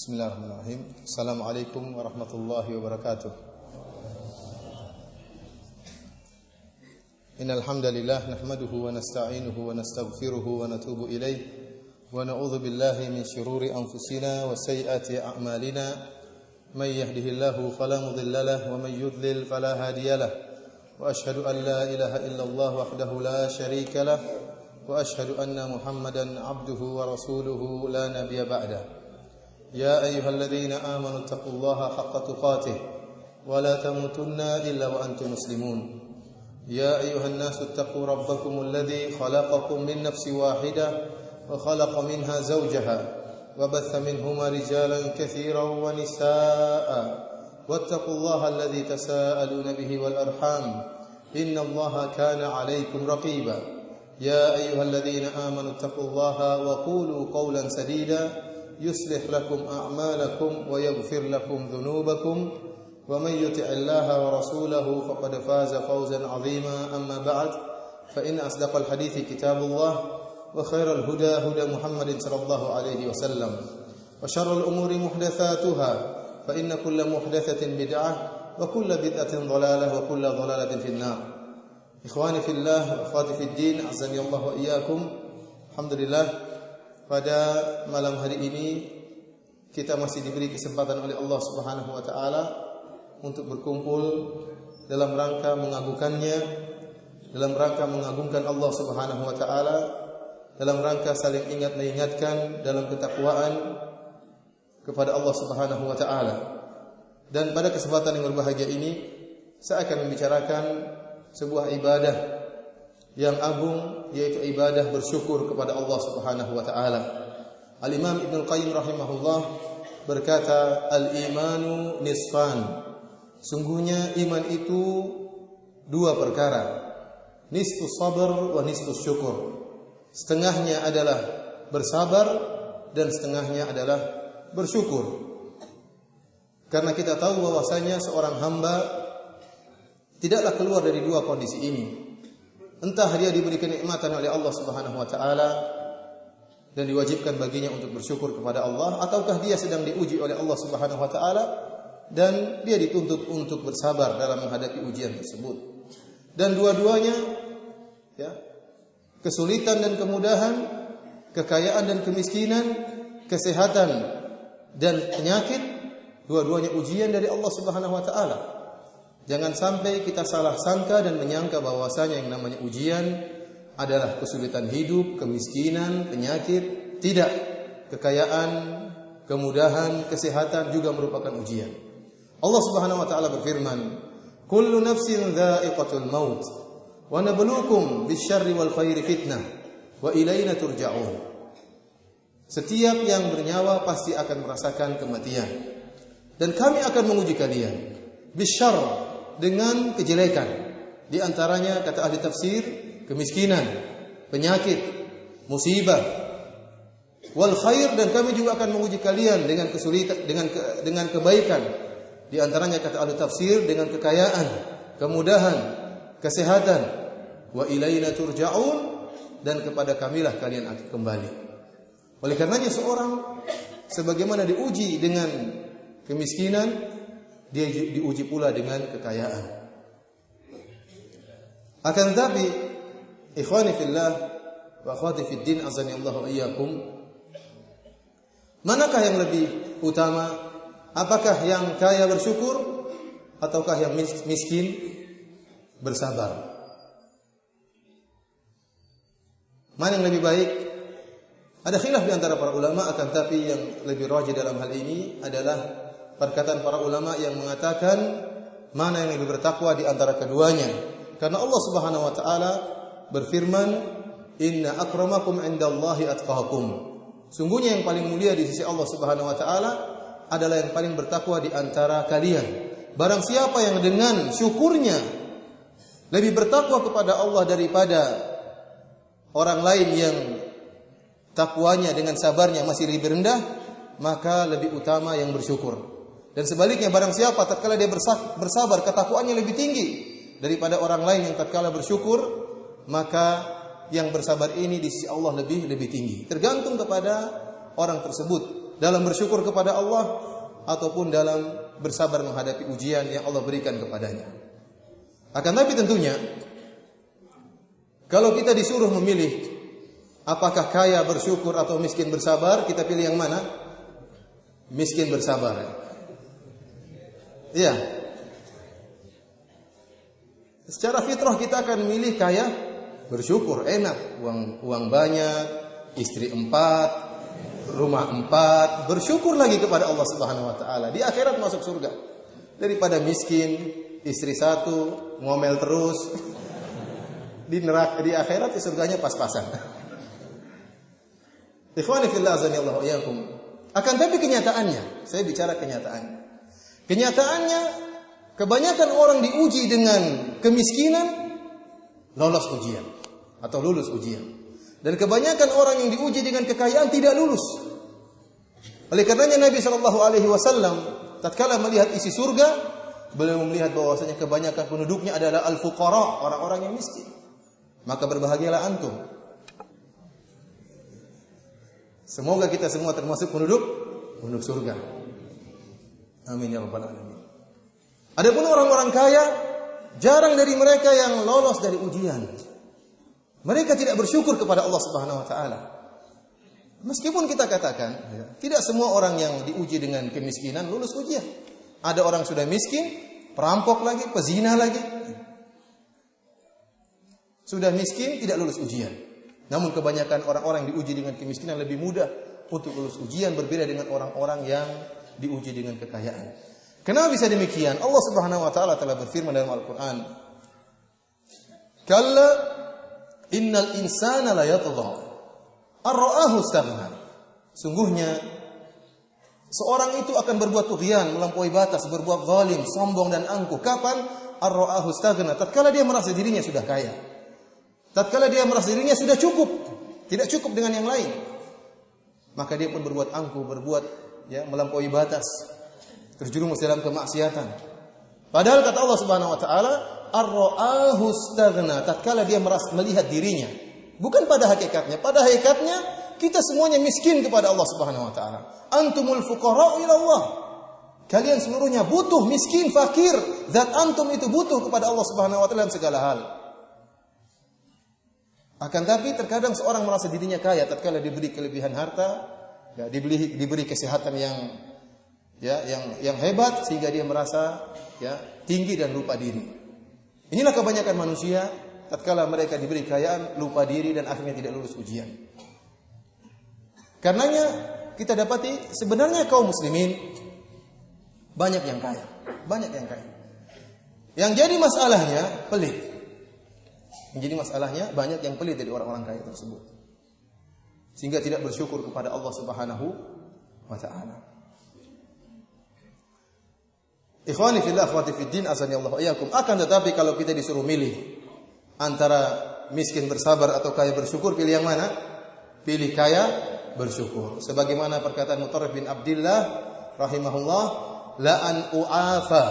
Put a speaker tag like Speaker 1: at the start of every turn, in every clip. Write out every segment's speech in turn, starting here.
Speaker 1: Bismillahirrahmanirrahim. Assalamualaikum warahmatullahi wabarakatuh. Innal hamdalillah nahmaduhu wa nasta'inuhu wa nastaghfiruhu wa natubu ilayh wa na'udzu billahi min shururi anfusina wa sayyiati a'malina. May yahdihillahu fala mudilla lahu wa may yudlil fala hadiya lahu. Wa ashhadu an la ilaha illallah wahdahu la syarika lahu wa ashhadu anna Muhammadan 'abduhu wa rasuluhu la nabiyya ba'dahu. يا أيها الذين آمنوا اتقوا الله حق تقاته ولا تموتن إلا وأنتم مسلمون يا أيها الناس اتقوا ربكم الذي خلقكم من نفس واحدة وخلق منها زوجها وبث منهما رجالا كثيرا ونساء واتقوا الله الذي تساءلون به والأرحام إن الله كان عليكم رقيبا يا أيها الذين آمنوا اتقوا الله وقولوا قولا سديدا يصلح لكم أعمالكم ويغفر لكم ذنوبكم ومن يطع الله ورسوله فقد فاز فوزا عظيما أما بعد فإن أصدق الحديث كتاب الله وخير الهدى هدى محمد صلى الله عليه وسلم وشر الأمور محدثاتها فإن كل محدثة بدعة وكل بدعة ضلالة وكل ضلالة في النار. إخواني في الله وأخواتي في الدين أعزني الله وإياكم. الحمد لله, pada malam hari ini kita masih diberi kesempatan oleh Allah Subhanahu wa taala untuk berkumpul dalam rangka mengagungkannya, dalam rangka mengagungkan Allah Subhanahu wa taala, dalam rangka saling ingat mengingatkan dalam ketakwaan kepada Allah Subhanahu wa taala. Dan pada kesempatan yang berbahagia ini saya akan membicarakan sebuah ibadah yang agung, yaitu ibadah bersyukur kepada Allah Subhanahu wa taala. Al-Imam Ibnu Qayyim rahimahullah berkata, al-imanu nisfan. Sungguhnya iman itu dua perkara. Nisfu sabr wa nisfu syukur. Setengahnya adalah bersabar dan setengahnya adalah bersyukur. Karena kita tahu bahwasanya seorang hamba tidaklah keluar dari dua kondisi ini. Entah dia diberi kenikmatan oleh Allah Subhanahu wa taala dan diwajibkan baginya untuk bersyukur kepada Allah, ataukah dia sedang diuji oleh Allah Subhanahu wa taala dan dia dituntut untuk bersabar dalam menghadapi ujian tersebut. Dan dua-duanya, ya, kesulitan dan kemudahan, kekayaan dan kemiskinan, kesehatan dan penyakit, dua-duanya ujian dari Allah Subhanahu wa taala. Jangan sampai kita salah sangka dan menyangka bahwasanya yang namanya ujian adalah kesulitan hidup, kemiskinan, penyakit. Tidak. Kekayaan, kemudahan, kesehatan juga merupakan ujian. Allah Subhanahu wa taala berfirman, "Kullu nafsin dha'iqatul maut wa nabluukum bisyarri wal khairi fitnah wa ilaina turja'un." Setiap yang bernyawa pasti akan merasakan kematian. Dan kami akan menguji kalian bisyarr, dengan kejelekan. Di antaranya kata ahli tafsir, kemiskinan, penyakit, musibah. Wal khair, dan kami juga akan menguji kalian dengan kesulitan, dengan kebaikan. Di antaranya kata ahli tafsir dengan kekayaan, kemudahan, kesehatan. Wa ilaina turja'un, dan kepada kamilah kalian akan kembali. Oleh karenanya seorang sebagaimana diuji dengan kemiskinan, dia diuji pula dengan kekayaan. Akan tetapi, ikhwani fillah wa akhwati fid din azani Allah wa iyyakum, manakah yang lebih utama? Apakah yang kaya bersyukur ataukah yang miskin bersabar? Mana yang lebih baik? Ada khilaf di antara para ulama, akan tetapi yang lebih rajih dalam hal ini adalah perkataan para ulama yang mengatakan mana yang lebih bertakwa di antara keduanya. Karena Allah Subhanahu wa taala berfirman, "Inna akramakum 'indallahi atqakum." Sungguhnya yang paling mulia di sisi Allah Subhanahu wa taala adalah yang paling bertakwa di antara kalian. Barang siapa yang dengan syukurnya lebih bertakwa kepada Allah daripada orang lain yang takwanya dengan sabarnya masih lebih rendah, maka lebih utama yang bersyukur. Dan sebaliknya, barang siapa tatkala dia bersabar, ketakwaannya lebih tinggi daripada orang lain yang tatkala bersyukur, maka yang bersabar ini di sisi Allah lebih tinggi. Tergantung kepada orang tersebut dalam bersyukur kepada Allah ataupun dalam bersabar menghadapi ujian yang Allah berikan kepadanya. Akan tapi tentunya kalau kita disuruh memilih apakah kaya bersyukur atau miskin bersabar, kita pilih yang mana? Miskin bersabar. Iya. Secara fitrah kita akan memilih kaya bersyukur, enak, uang banyak, istri 4, rumah 4, bersyukur lagi kepada Allah Subhanahu wa taala. Di akhirat masuk surga. Daripada miskin, istri 1, ngomel terus. Di neraka, di akhirat di surganya pas-pasan. Ikhwani fillah azanillahu iyyakum. Akan tapi kenyataannya, saya bicara kenyataannya. Kenyataannya kebanyakan orang diuji dengan kemiskinan lolos ujian atau lulus ujian. Dan kebanyakan orang yang diuji dengan kekayaan tidak lulus. Oleh karenanya Nabi SAW tatkala melihat isi surga, beliau melihat bahwasanya kebanyakan penduduknya adalah al-fuqara, orang-orang yang miskin. Maka berbahagialah antum. Semoga kita semua termasuk penduduk surga. Amin ya rabbal alamin. Adapun orang-orang kaya, jarang dari mereka yang lolos dari ujian. Mereka tidak bersyukur kepada Allah Subhanahu wa taala. Meskipun kita katakan, tidak semua orang yang diuji dengan kemiskinan lulus ujian. Ada orang sudah miskin, perampok lagi, pezina lagi. Sudah miskin tidak lulus ujian. Namun kebanyakan orang-orang yang diuji dengan kemiskinan lebih mudah untuk lulus ujian, berbeda dengan orang-orang yang diuji dengan kekayaan. Kenapa bisa demikian? Allah Subhanahu wa taala telah berfirman dalam Al-Qur'an, "Kalla innal insana la yatgha ar-ra'ahu istaghna." Sungguhnya seorang itu akan berbuat tughyan, melampaui batas, berbuat zalim, sombong dan angkuh. Kapan? Ar-ra'ahu istaghna, tatkala dia merasa dirinya sudah kaya. Tatkala dia merasa dirinya sudah cukup, tidak cukup dengan yang lain, maka dia pun berbuat angkuh, berbuat melampaui batas, terjerumus dalam kemaksiatan. Padahal kata Allah Subhanahu wa taala, ar-ra'ahu istaghna, tatkala dia merasa melihat dirinya, bukan pada hakikatnya. Pada hakikatnya kita semuanya miskin kepada Allah Subhanahu wa taala. Antumul fuqara'u ila Allah. Kalian seluruhnya butuh, miskin, fakir. Zat antum itu butuh kepada Allah Subhanahu wa taala dalam segala hal. Akan tapi terkadang seorang merasa dirinya kaya tatkala diberi kelebihan harta, diberi kesehatan yang hebat sehingga dia merasa tinggi dan lupa diri. Inilah kebanyakan manusia tatkala mereka diberi kekayaan lupa diri dan akhirnya tidak lulus ujian. Karenanya kita dapati sebenarnya kaum muslimin banyak yang kaya, banyak yang kaya. Yang jadi masalahnya pelit. Menjadi masalahnya banyak yang pelit dari orang-orang kaya tersebut, sehingga tidak bersyukur kepada Allah Subhanahu wa taala. Ikhwani fillah, akhwati fiddin, azanillahu iyyakum. Akan tetapi kalau kita disuruh milih antara miskin bersabar atau kaya bersyukur, pilih yang mana? Pilih kaya bersyukur. Sebagaimana perkataan Mutarrif bin Abdillah rahimahullah, la an u'afa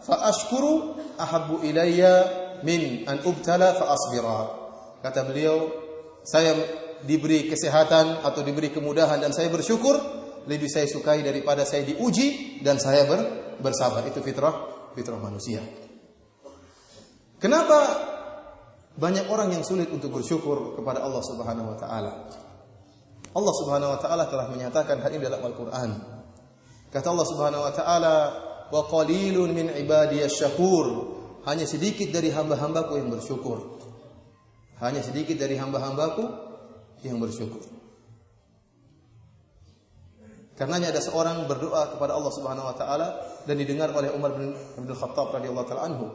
Speaker 1: fa ashkuru ahabbu ilayya min an ubtala fa asbira. Kata beliau, saya diberi kesehatan atau diberi kemudahan dan saya bersyukur, lebih saya sukai daripada saya diuji dan saya bersabar. Itu fitrah manusia. Kenapa banyak orang yang sulit untuk bersyukur kepada Allah Subhanahu wa taala? Allah Subhanahu wa taala telah menyatakan hal ini dalam Al-Qur'an. Kata Allah Subhanahu wa taala, "Wa qalilun min ibadiyasy syakur." Hanya sedikit dari hamba-hambaku yang bersyukur. Hanya sedikit dari hamba-hambaku yang bersyukur. Karenanya ada seorang berdoa kepada Allah Subhanahu wa taala dan didengar oleh Umar bin Abdul Khattab radhiyallahu taala anhu.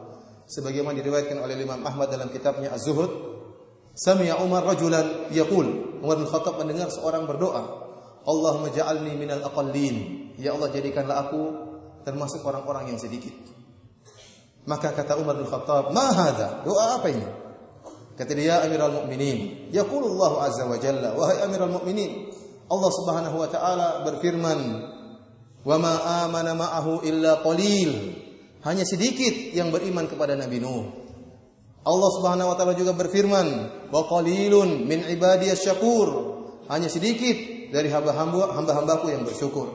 Speaker 1: Sebagaimana diriwayatkan oleh Imam Ahmad dalam kitabnya Az-Zuhud, sami'a Umar rajulan yaqul. Umar bin Khattab mendengar seorang berdoa, "Allahumma ja'alni minal aqallin." Ya Allah, jadikanlah aku termasuk orang-orang yang sedikit. Maka kata Umar bin Khattab, "Ma hadza?" Doa apa ini? Kata dia, "Amirul Mukminin, yaqulullahu azza wa jalla, wahai Amirul Mukminin, Allah Subhanahu wa taala berfirman, "Wa ma amana ma'ahu illa qalil." Hanya sedikit yang beriman kepada Nabi Nuh. Allah Subhanahu wa taala juga berfirman, "Wa qalilun min ibadiyasy syakur." Hanya sedikit dari hamba-hambaku yang bersyukur.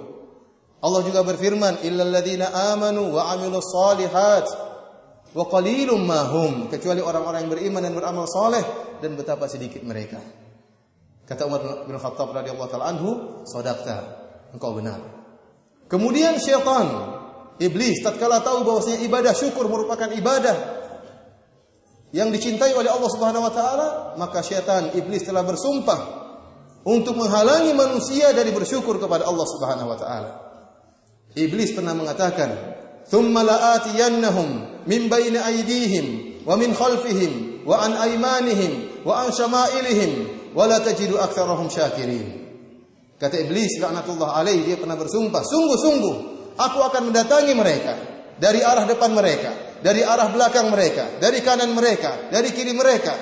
Speaker 1: Allah juga berfirman, illal ladzina amanu wa 'amilus shalihat wa qalilum ma hum, kecuali orang-orang yang beriman dan beramal saleh, dan betapa sedikit mereka. Kata Umar bin Khattab radhiyallahu taala anhu, "Shadaqta, engkau benar." Kemudian syaitan, iblis, tatkala tahu bahwasanya ibadah syukur merupakan ibadah yang dicintai oleh Allah Subhanahu wa taala, maka syaitan, iblis telah bersumpah untuk menghalangi manusia dari bersyukur kepada Allah Subhanahu wa taala. Iblis pernah mengatakan, "Tsumma la'atiyannahum min baini aydihim wa min khalfihim wa an aymanihim wa an syama'ilihim wa la tajidu aktsarahum syakirin." Kata iblis laknatullah alaihi, dia pernah bersumpah, sungguh-sungguh aku akan mendatangi mereka dari arah depan mereka, dari arah belakang mereka, dari kanan mereka, dari kiri mereka.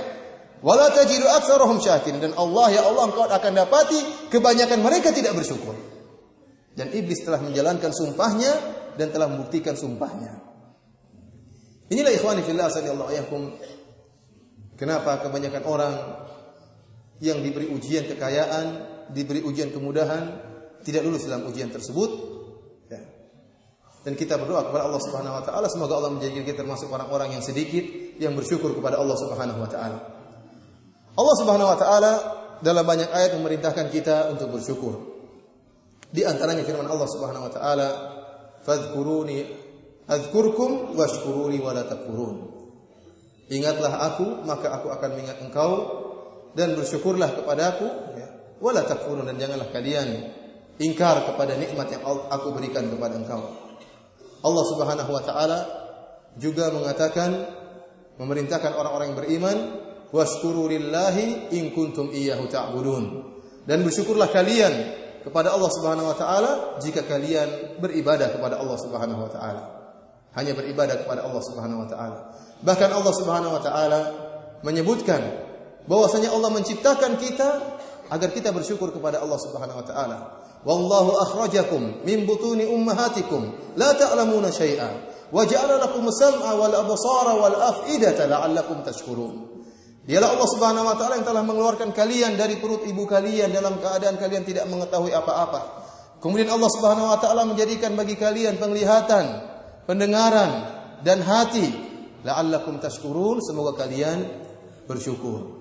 Speaker 1: Wa la tajidu aktsarahum syakirin, dan Allah, ya Allah, engkau akan dapati kebanyakan mereka tidak bersyukur. Dan iblis telah menjalankan sumpahnya dan telah membuktikan sumpahnya. Inilah ikhwani fillah sallallahu alaihi wasallam, kenapa kebanyakan orang yang diberi ujian kekayaan, diberi ujian kemudahan, tidak lulus dalam ujian tersebut. Ya. Dan kita berdoa kepada Allah Subhanahu wa taala, semoga Allah menjadikan kita termasuk orang-orang yang sedikit yang bersyukur kepada Allah Subhanahu wa taala. Allah Subhanahu wa taala dalam banyak ayat memerintahkan kita untuk bersyukur. Di antaranya firman Allah Subhanahu wa taala, "Fadhkuruni adzkurkum washkuruni wa la takfurun." Ingatlah aku, maka aku akan mengingat engkau, dan bersyukurlah kepadaku, ya. Wa la takfurun, dan janganlah kalian ingkar kepada nikmat yang aku berikan kepada engkau. Allah Subhanahu wa taala juga mengatakan, memerintahkan orang-orang yang beriman, "Washkuru lillahi in kuntum iyyahu ta'budun." Dan bersyukurlah kalian kepada Allah Subhanahu wa taala jika kalian beribadah kepada Allah Subhanahu wa taala. Hanya beribadah kepada Allah Subhanahu wa taala. Bahkan Allah Subhanahu wa taala menyebutkan bahwasanya Allah menciptakan kita agar kita bersyukur kepada Allah Subhanahu wa taala. Wallahu akhrajakum min butuni ummahatikum la ta'lamuna syai'a wa ja'ala lakum as-sam'a wal absara wal af'idata la'allakum tashkurun. Dialah Allah Subhanahu wa taala yang telah mengeluarkan kalian dari perut ibu kalian dalam keadaan kalian tidak mengetahui apa-apa. Kemudian Allah Subhanahu wa taala menjadikan bagi kalian penglihatan, pendengaran dan hati, la'allakum tashkurun, semoga kalian bersyukur.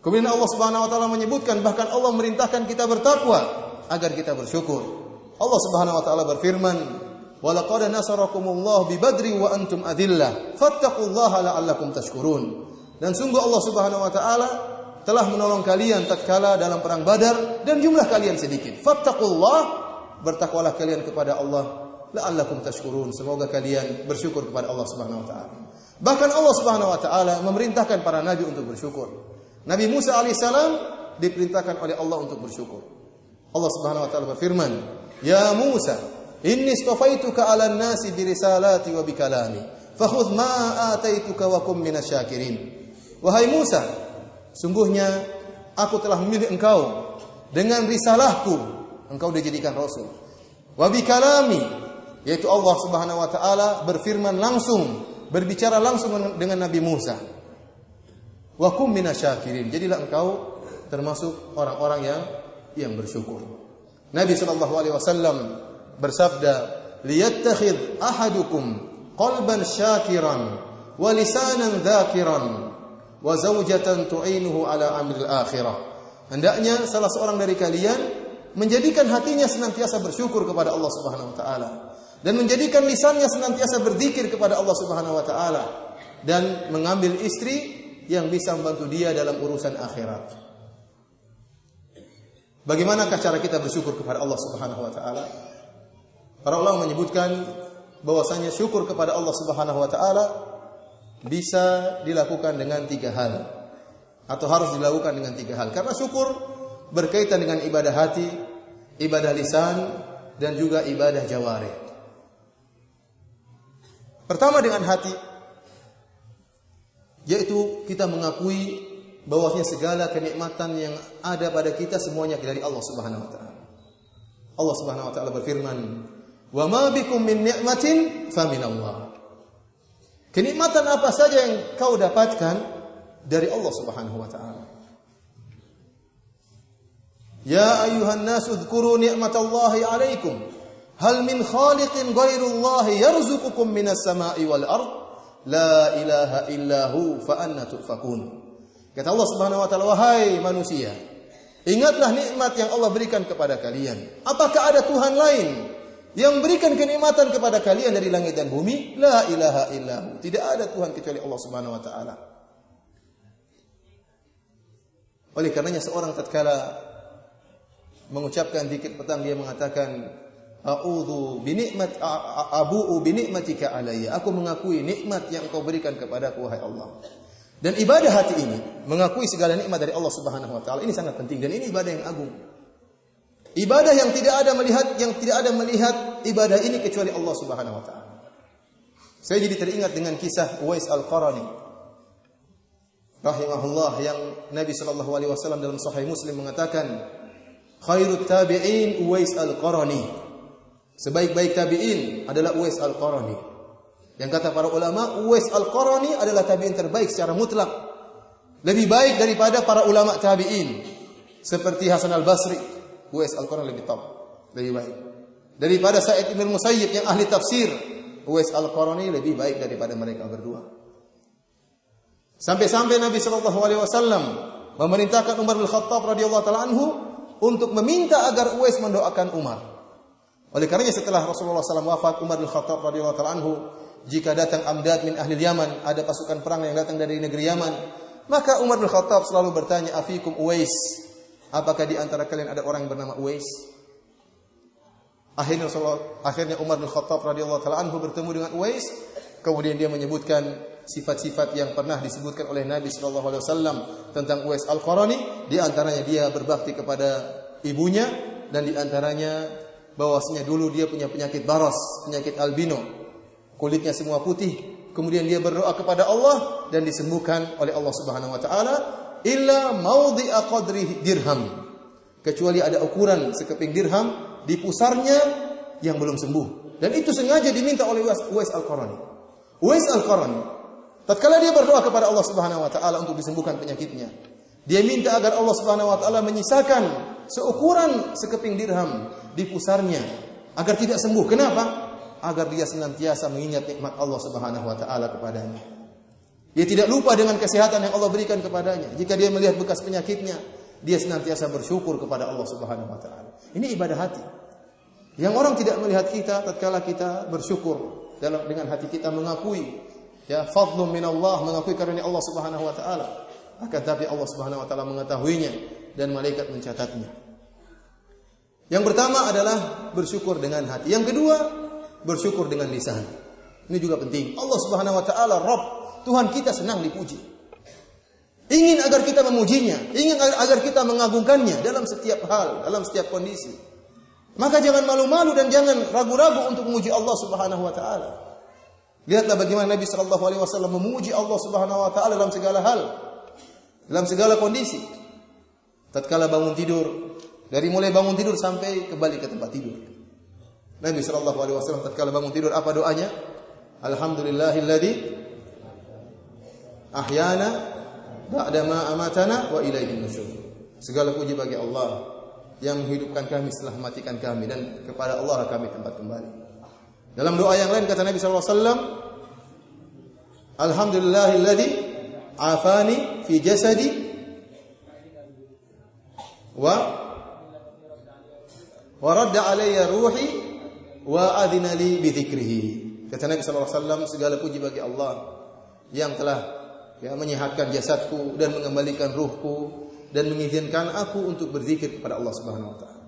Speaker 1: Kemudian Allah Subhanahu wa taala menyebutkan, bahkan Allah merintahkan kita bertakwa agar kita bersyukur. Allah Subhanahu wa taala berfirman, "Wa laqad nasarakumullahu bi Badri wa antum adillah, fattaqullaha la'allakum tashkurun." Dan sungguh Allah Subhanahu wa taala telah menolong kalian tatkala dalam perang Badar dan jumlah kalian sedikit. Fattaqullah, bertakwalah kalian kepada Allah, la'allakum tashkurun, semoga kalian bersyukur kepada Allah Subhanahu wa taala. Bahkan Allah Subhanahu wa taala memerintahkan para nabi untuk bersyukur. Nabi Musa alaihissalam diperintahkan oleh Allah untuk bersyukur. Allah Subhanahu wa taala berfirman, "Ya Musa, inni istafaituka 'alan nasi bi risalati wa bi kalami, fakhudh ma ataituka wa kum minasyakirin." Wahai Musa, sungguhnya aku telah memilih engkau dengan risalahku, engkau dijadikan rasul. Wa bi kalami, yaitu Allah Subhanahu wa taala berfirman langsung, berbicara langsung dengan Nabi Musa. Wa kum minasyakirin, jadilah engkau termasuk orang-orang yang bersyukur. Nabi sallallahu alaihi wasallam bersabda, "Liyattakhidh ahadukum qalban syakiran wa lisanan dzakiran wa zawjatan tu'inuhu ala amril akhirah." Hendaknya salah seorang dari kalian menjadikan hatinya senantiasa bersyukur kepada Allah Subhanahu wa taala, dan menjadikan lisannya senantiasa berzikir kepada Allah Subhanahu wa taala, dan mengambil istri yang bisa membantu dia dalam urusan akhirat. Bagaimanakah cara kita bersyukur kepada Allah Subhanahu wa taala? Para ulama menyebutkan bahwasanya syukur kepada Allah Subhanahu wa taala bisa dilakukan dengan 3 hal, atau harus dilakukan dengan 3 hal. Karena syukur berkaitan dengan ibadah hati, ibadah lisan, dan juga ibadah jawarih. Pertama dengan hati, yaitu kita mengakui bahwasanya segala kenikmatan yang ada pada kita semuanya dari Allah Subhanahu wa taala. Allah Subhanahu wa taala berfirman, "Wa ma bikum min ni'matin faminallah." Kenikmatan apa saja yang kau dapatkan dari Allah Subhanahu wa taala. Ya ayuhan nas udhkuru ni'matallahi 'alaikum. Hal min khaliqin ghairullahi yarzuqukum minas sama'i wal ard. La ilaha illahu fa anna tufakun. Kata Allah Subhanahu wa taala, wahai manusia, ingatlah nikmat yang Allah berikan kepada kalian. Apakah ada Tuhan lain yang berikan kenikmatan kepada kalian dari langit dan bumi? La ilaha illahu. Tidak ada Tuhan kecuali Allah Subhanahu wa taala. Oleh karenanya seorang tatkala mengucapkan zikir petang, dia mengatakan a'udzu abu'u bi ni'matika alayya. Aku mengakui nikmat yang Engkau berikan kepadaku wahai Allah. Dan ibadah hati ini, mengakui segala nikmat dari Allah Subhanahu wa taala, ini sangat penting dan ini ibadah yang agung. Ibadah yang tidak ada melihat ibadah ini kecuali Allah Subhanahu wa taala. Saya jadi teringat dengan kisah Uwais Al-Qarani rahimahullah yang Nabi sallallahu alaihi wasallam dalam Sahih Muslim mengatakan, khairut tabi'in Uwais Al-Qarani. Sebaik-baik tabi'in adalah Uwais Al-Qarani. Yang kata para ulama, Uwais Al-Qarani adalah tabi'in terbaik secara mutlak. Lebih baik daripada para ulama tabi'in seperti Hasan Al-Basri. Uwais Al-Qarani lebih top, lebih baik. Daripada Sa'id bin Musayyib yang ahli tafsir, Uwais Al-Qarani lebih baik daripada mereka berdua. Sampai-sampai Nabi sallallahu alaihi wasallam memerintahkan Umar bin Khattab radhiyallahu taala anhu untuk meminta agar Uwais mendoakan Umar. Oleh karenanya setelah Rasulullah SAW wafat, Umar bin Khattab radhiyallahu taala anhu, jika datang amdad min ahli Yaman, ada pasukan perang yang datang dari negeri Yaman, maka Umar bin Khattab selalu bertanya, afikum Uwais? Apakah di antara kalian ada orang yang bernama Uwais? Akhirnya Umar bin Khattab radhiyallahu taala anhu bertemu dengan Uwais, kemudian dia menyebutkan sifat-sifat yang pernah disebutkan oleh Nabi sallallahu alaihi wasallam tentang Uwais Al-Qarani. Di antaranya dia berbakti kepada ibunya, dan di antaranya bahwasanya dulu dia punya penyakit baros, penyakit albino, kulitnya semua putih. Kemudian dia berdoa kepada Allah dan disembuhkan oleh Allah Subhanahu wa taala, illa maudhi'a qadri dirham, kecuali ada ukuran sekeping dirham di pusarnya yang belum sembuh, dan itu sengaja diminta oleh Uwais Al-Qarani. Uwais Al-Qarani tatkala dia berdoa kepada Allah Subhanahu wa taala untuk disembuhkan penyakitnya, dia minta agar Allah Subhanahu wa taala menyisakan seukuran sekeping dirham di pusarnya agar tidak sembuh. Kenapa? Agar dia senantiasa mengingat nikmat Allah Subhanahu wa taala kepadanya. Dia tidak lupa dengan kesehatan yang Allah berikan kepadanya. Jika dia melihat bekas penyakitnya, dia senantiasa bersyukur kepada Allah Subhanahu wa taala. Ini ibadah hati. Yang orang tidak melihat kita tatkala kita bersyukur dengan hati kita mengakui ya fadlun minallah, mengakui karunia Allah Subhanahu wa taala. Akan tapi Allah Subhanahu wa taala mengetahuinya dan malaikat mencatatnya. Yang pertama adalah bersyukur dengan hati. Yang kedua, bersyukur dengan lisan. Ini juga penting. Allah Subhanahu wa taala Rabb, Tuhan kita senang dipuji. Ingin agar kita memujinya, ingin agar kita mengagungkannya dalam setiap hal, dalam setiap kondisi. Maka jangan malu-malu dan jangan ragu-ragu untuk memuji Allah Subhanahu wa taala. Lihatlah bagaimana Nabi sallallahu alaihi wasallam memuji Allah Subhanahu wa taala dalam segala hal, dalam segala kondisi. Tatkala bangun tidur, dari mulai bangun tidur sampai kembali ke tempat tidur. Nabi sallallahu alaihi wasallam tatkala bangun tidur apa doanya? Alhamdulillahilladzi ahyana ba'da ma amatana wa ilaihin nusyur. Segala puji bagi Allah yang menghidupkan kami setelah mematikan kami, dan kepada Allah kami tempat kembali. Dalam doa yang lain kata Nabi sallallahu alaihi wasallam, alhamdulillahilladzi afani fi jasadi wa radda alayya ruhi wa adina li bi dzikrihi. Kata Nabi sallallahu alaihi wasallam, segala puji bagi Allah yang telah menyehatkan jasadku dan mengembalikan ruhku dan mengizinkan aku untuk berzikir kepada Allah Subhanahu wa taala.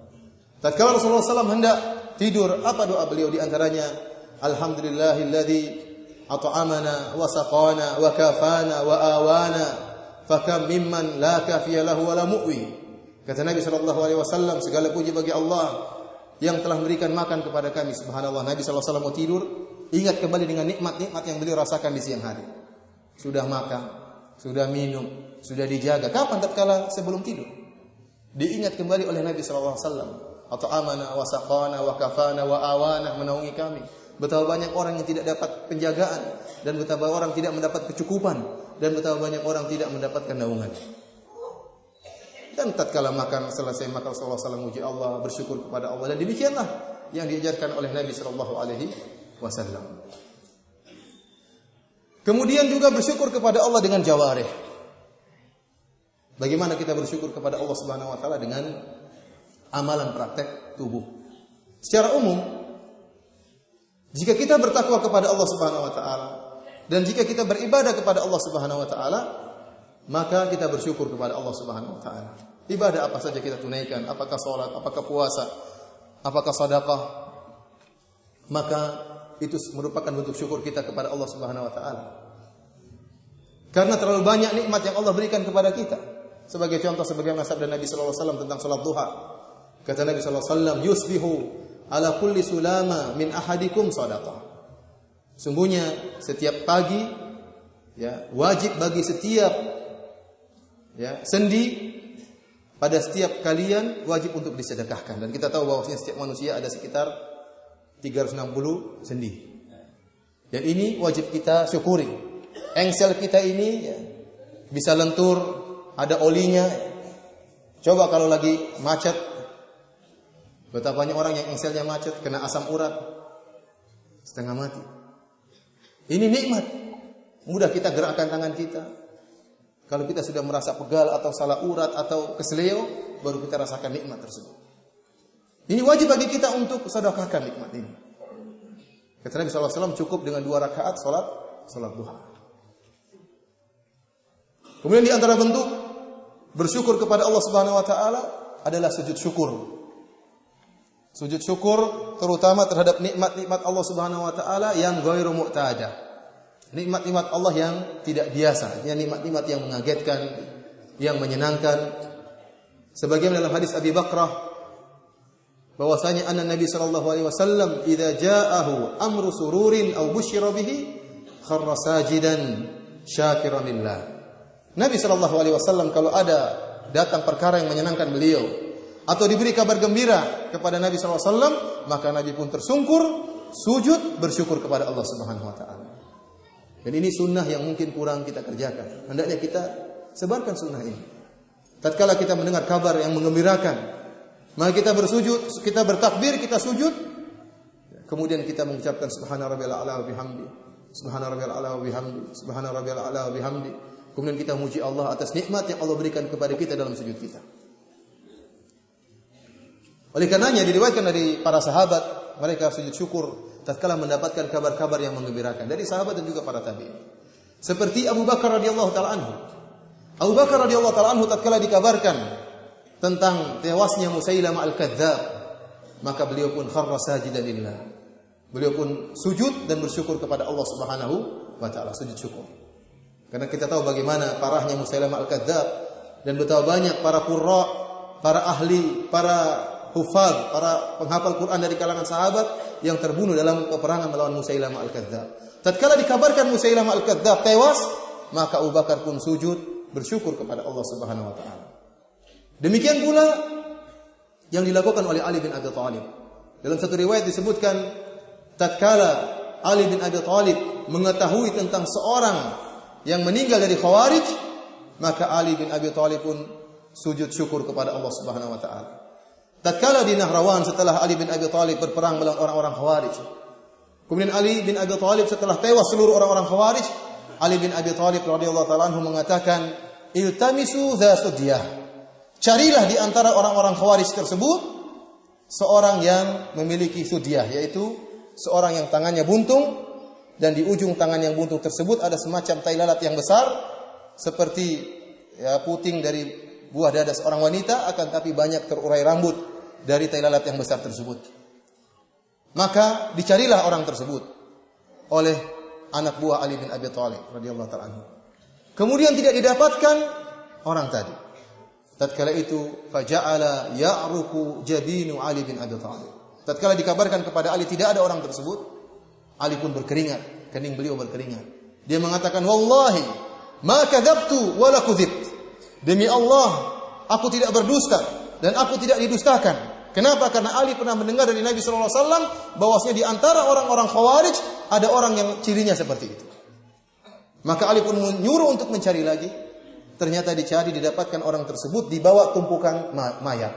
Speaker 1: Tatkala Rasulullah SAW hendak tidur, apa doa beliau? Di antaranya, alhamdulillahilladzi at'amana wa saqana wa kafana wa awana fakam mimman la kafiya lahu wa la mu'wi. Kata Nabi sallallahu alaihi wasallam, segala puji bagi Allah yang telah memberikan makan kepada kami. Subhanallah, Nabi sallallahu alaihi wasallam mau tidur, ingat kembali dengan nikmat-nikmat yang beliau rasakan di siang hari. Sudah makan, sudah minum, sudah dijaga. Kapan? Tatkala sebelum tidur. Diingat kembali oleh Nabi sallallahu alaihi wasallam, atau amana wa saqana wa kafana wa awana, menaungi kami. Betapa banyak orang yang tidak dapat penjagaan, dan betapa orang tidak mendapat kecukupan, dan betapa banyak orang tidak mendapatkan naungan. Dan tatkala makan, selesai makan Rasulullah SAW memuji Allah, bersyukur kepada Allah. Dan demikianlah yang diajarkan oleh Nabi SAW. Kemudian juga bersyukur kepada Allah dengan jawarih. Bagaimana kita bersyukur kepada Allah Subhanahu wa taala dengan amalan praktek tubuh. Secara umum, jika kita bertakwa kepada Allah Subhanahu wa taala dan jika kita beribadah kepada Allah Subhanahu wa taala, maka kita bersyukur kepada Allah Subhanahu wa taala. Ibadah apa saja kita tunaikan, apakah salat, apakah puasa, apakah sedekah, maka itu merupakan bentuk syukur kita kepada Allah Subhanahu wa taala. Karena terlalu banyak nikmat yang Allah berikan kepada kita. Sebagai contoh, sebagaimana sabda Nabi sallallahu alaihi wasallam tentang salat duha. Kata Nabi sallallahu alaihi wasallam, "Yusbihu ala kulli sulama min ahadikum shadaqah." Sungguhnya setiap pagi ya, wajib bagi setiap ya, sendi pada setiap kalian wajib untuk disedekahkan. Dan kita tahu bahwasanya setiap manusia ada sekitar 360 sendi. Dan ini wajib kita syukuri. Engsel kita ini ya, bisa lentur, ada olinya. Coba kalau lagi macet, betapa banyak orang yang engselnya macet, kena asam urat, setengah mati. Ini nikmat. Mudah kita gerakkan tangan kita. Kalau kita sudah merasa pegal atau salah urat atau keseleo, baru kita rasakan nikmat tersebut. Ini wajib bagi kita untuk sedekahkan nikmat ini. Kata Nabi SAW, cukup dengan 2 rakaat salat duha. Kemudian di antara bentuk bersyukur kepada Allah Subhanahu wa taala adalah sujud syukur. Sujud syukur terutama terhadap nikmat-nikmat Allah Subhanahu wa taala yang ghairu mu'tadah. Nikmat-nikmat Allah yang tidak biasa, nikmat-nikmat yang mengagetkan, yang menyenangkan. Sebagaimana dalam hadis Abi Bakrah bahwasanya anna Nabi sallallahu alaihi wasallam idza ja'ahu amru sururin aw busyira bihi kharra sajidan syakiran lillah. Nabi sallallahu alaihi wasallam kalau ada datang perkara yang menyenangkan beliau atau diberi kabar gembira kepada Nabi sallallahu alaihi wasallam, maka Nabi pun tersungkur, sujud bersyukur kepada Allah Subhanahu wa taala. Dan ini sunnah yang mungkin kurang kita kerjakan. Hendaknya kita sebarkan sunnah ini. Tatkala kita mendengar kabar yang menggembirakan, maka kita bersujud, kita bertakbir, kita sujud, kemudian kita mengucapkan subhana rabbiyal a'la wa bihamdi, subhana rabbiyal a'la wa bihamdi, subhana rabbiyal a'la wa bihamdi. Kemudian kita memuji Allah atas nikmat yang Allah berikan kepada kita dalam sujud kita. Oleh karenanya diriwayatkan dari para sahabat, mereka sujud syukur tatkala mendapatkan kabar-kabar yang menggembirakan dari sahabat dan juga para tabi'in. Seperti Abu Bakar radhiyallahu taala anhu. Abu Bakar radhiyallahu taala anhu tatkala dikabarkan tentang tewasnya Musailamah al-Kadzdzab, maka beliau pun kharra sajidan lillah. Beliau pun sujud dan bersyukur kepada Allah Subhanahu wa taala, sujud syukur. Karena kita tahu bagaimana parahnya Musailamah al-Kadzdzab dan betapa banyak para qurra, para ahli, para hufaz, para penghafal Quran dari kalangan sahabat yang terbunuh dalam peperangan melawan Musailamah al-Kadzdzab. Tatkala dikabarkan Musailamah al-Kadzdzab tewas, maka Abu Bakar pun sujud bersyukur kepada Allah Subhanahu wa taala. Demikian pula yang dilakukan oleh Ali bin Abi Thalib. Dalam satu riwayat disebutkan tatkala Ali bin Abi Thalib mengetahui tentang seorang yang meninggal dari Khawarij, maka Ali bin Abi Thalib pun sujud syukur kepada Allah Subhanahu wa taala. Tatkala di Nahrawan setelah Ali bin Abi Thalib berperang melawan orang-orang Khawarij, kemudian Ali bin Abi Thalib setelah tewas seluruh orang-orang Khawarij, Ali bin Abi Thalib radhiyallahu taala anhu mengatakan, "Iltamisu dza sudyah." Carilah di antara orang-orang Khawarij tersebut seorang yang memiliki sudyah, yaitu seorang yang tangannya buntung dan di ujung tangan yang buntung tersebut ada semacam tai lalat yang besar seperti ya, puting dari buah dada seorang wanita, akan tapi banyak terurai rambut dari tai lalat yang besar tersebut. Maka dicarilah orang tersebut oleh anak buah Ali bin Abi Thalib radhiyallahu ta'ala anhu. Kemudian tidak didapatkan orang tadi. Tatkala itu faja'ala ya'ruku jabinu Ali bin Abi Thalib. Tatkala dikabarkan kepada Ali tidak ada orang tersebut, Ali pun berkeringat, kening beliau berkeringat. Dia mengatakan, "Wallahi ma kadzabtu wa la kudzibt." Demi Allah, aku tidak berdusta dan aku tidak didustakan. Kenapa? Karena Ali pernah mendengar dari Nabi sallallahu alaihi wasallam bahwasanya di antara orang-orang Khawarij ada orang yang cirinya seperti itu. Maka Ali pun menyuruh untuk mencari lagi. ternyata dicari, didapatkan orang tersebut di bawah tumpukan mayat.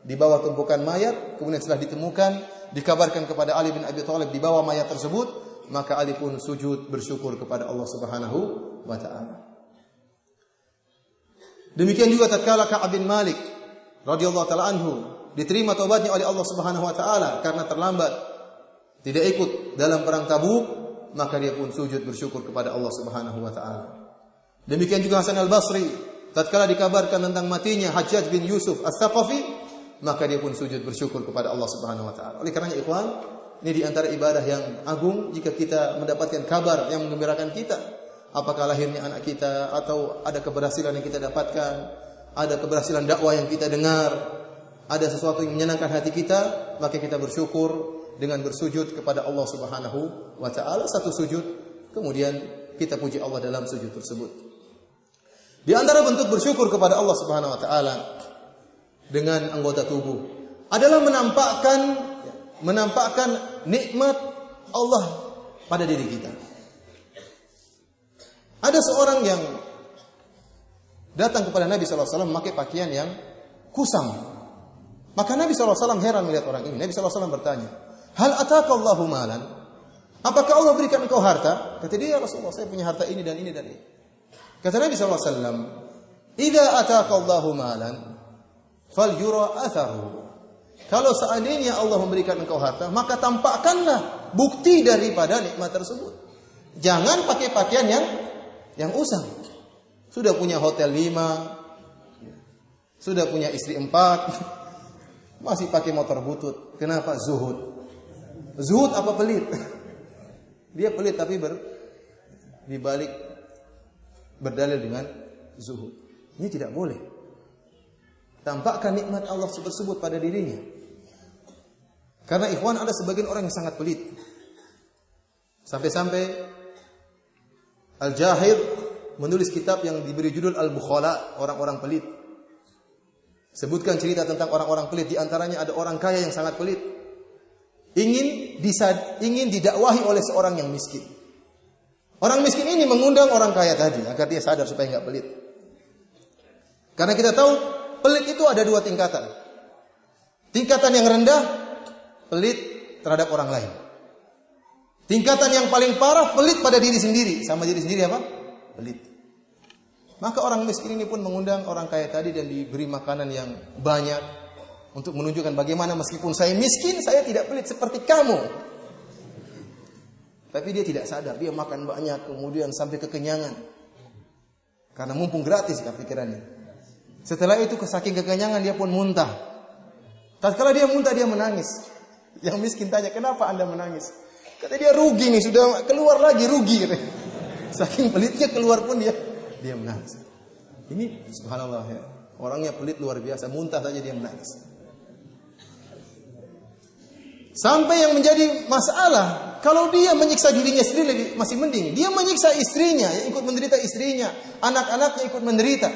Speaker 1: Di bawah tumpukan mayat, kemudian setelah ditemukan, dikabarkan kepada Ali bin Abi Thalib di bawah mayat tersebut, maka Ali pun sujud bersyukur kepada Allah Subhanahu wa taala. Demikian juga tatkala Ka'ab bin Malik radhiyallahu taala anhu diterima taubatnya oleh Allah Subhanahu wa taala karena terlambat tidak ikut dalam perang Tabuk, maka dia pun sujud bersyukur kepada Allah Subhanahu wa taala. Demikian juga Hasan al-Basri tatkala dikabarkan tentang matinya Hajjaj bin Yusuf Ats-Tsaqafi, maka dia pun sujud bersyukur kepada Allah Subhanahu wa taala. Oleh karenanya ikhwan, ini di antara ibadah yang agung jika kita mendapatkan kabar yang menggembirakan kita. Apakah lahirnya anak kita, atau ada keberhasilan yang kita dapatkan, ada keberhasilan dakwah yang kita dengar, ada sesuatu yang menyenangkan hati kita, maka kita bersyukur dengan bersujud kepada Allah Subhanahu wa taala. Satu sujud, kemudian kita puji Allah dalam sujud tersebut. Di antara bentuk bersyukur kepada Allah Subhanahu wa taala dengan anggota tubuh adalah menampakkan nikmat Allah pada diri kita. Ada seorang yang datang kepada Nabi SAW memakai pakaian yang kusam. Maka Nabi SAW heran melihat orang ini. Nabi SAW bertanya, "Hal ataka Allahu malan?" Apakah Allah berikan engkau harta? Kata dia, "Ya Rasulullah, saya punya harta ini dan ini dan ini." Kata Nabi SAW, "Idza ataka Allahu malan, fal yura atharu." Kalau seandainya Allah memberikan engkau harta, maka tampakkanlah bukti daripada nikmat tersebut. Jangan pakai pakaian yang usang. Sudah punya hotel 5, sudah punya istri 4, masih pakai motor butut. Kenapa? Zuhud. Zuhud apa pelit? Dia pelit tapi dibalik berdalil dengan zuhud. Ini tidak boleh. Tampakkan nikmat Allah tersebut pada dirinya. Karena ikhwan, ada sebagian orang yang sangat pelit. Sampai-sampai Al-Jahid menulis kitab yang diberi judul Al-Bukhala, orang-orang pelit. Sebutkan cerita tentang orang-orang pelit. Di antaranya ada orang kaya yang sangat pelit. Ingin didakwahi oleh seorang yang miskin. Orang miskin ini mengundang orang kaya tadi agar dia sadar supaya enggak pelit. Karena kita tahu pelit itu ada 2 tingkatan. Tingkatan yang rendah, pelit terhadap orang lain. Tingkatan yang paling parah, pelit pada diri sendiri. Sama diri sendiri apa? Pelit. Maka orang miskin ini pun mengundang orang kaya tadi dan diberi makanan yang banyak untuk menunjukkan bagaimana meskipun saya miskin, saya tidak pelit seperti kamu. Tapi dia tidak sadar, dia makan banyak kemudian sampai kekenyangan. Karena mumpung gratis pikirannya. Setelah itu saking kekenyangan dia pun muntah. Tatkala dia muntah dia menangis. Yang miskin tanya, "Kenapa Anda menangis?" Kata dia, "Rugi nih, sudah keluar lagi rugi." Saking pelitnya keluar pun dia menangis. Ini subhanallah ya. Orangnya pelit luar biasa, muntah saja dia menangis. Sampai yang menjadi masalah, kalau dia menyiksa dirinya sendiri masih mending. Dia menyiksa istrinya, yang ikut menderita istrinya, anak-anaknya ikut menderita.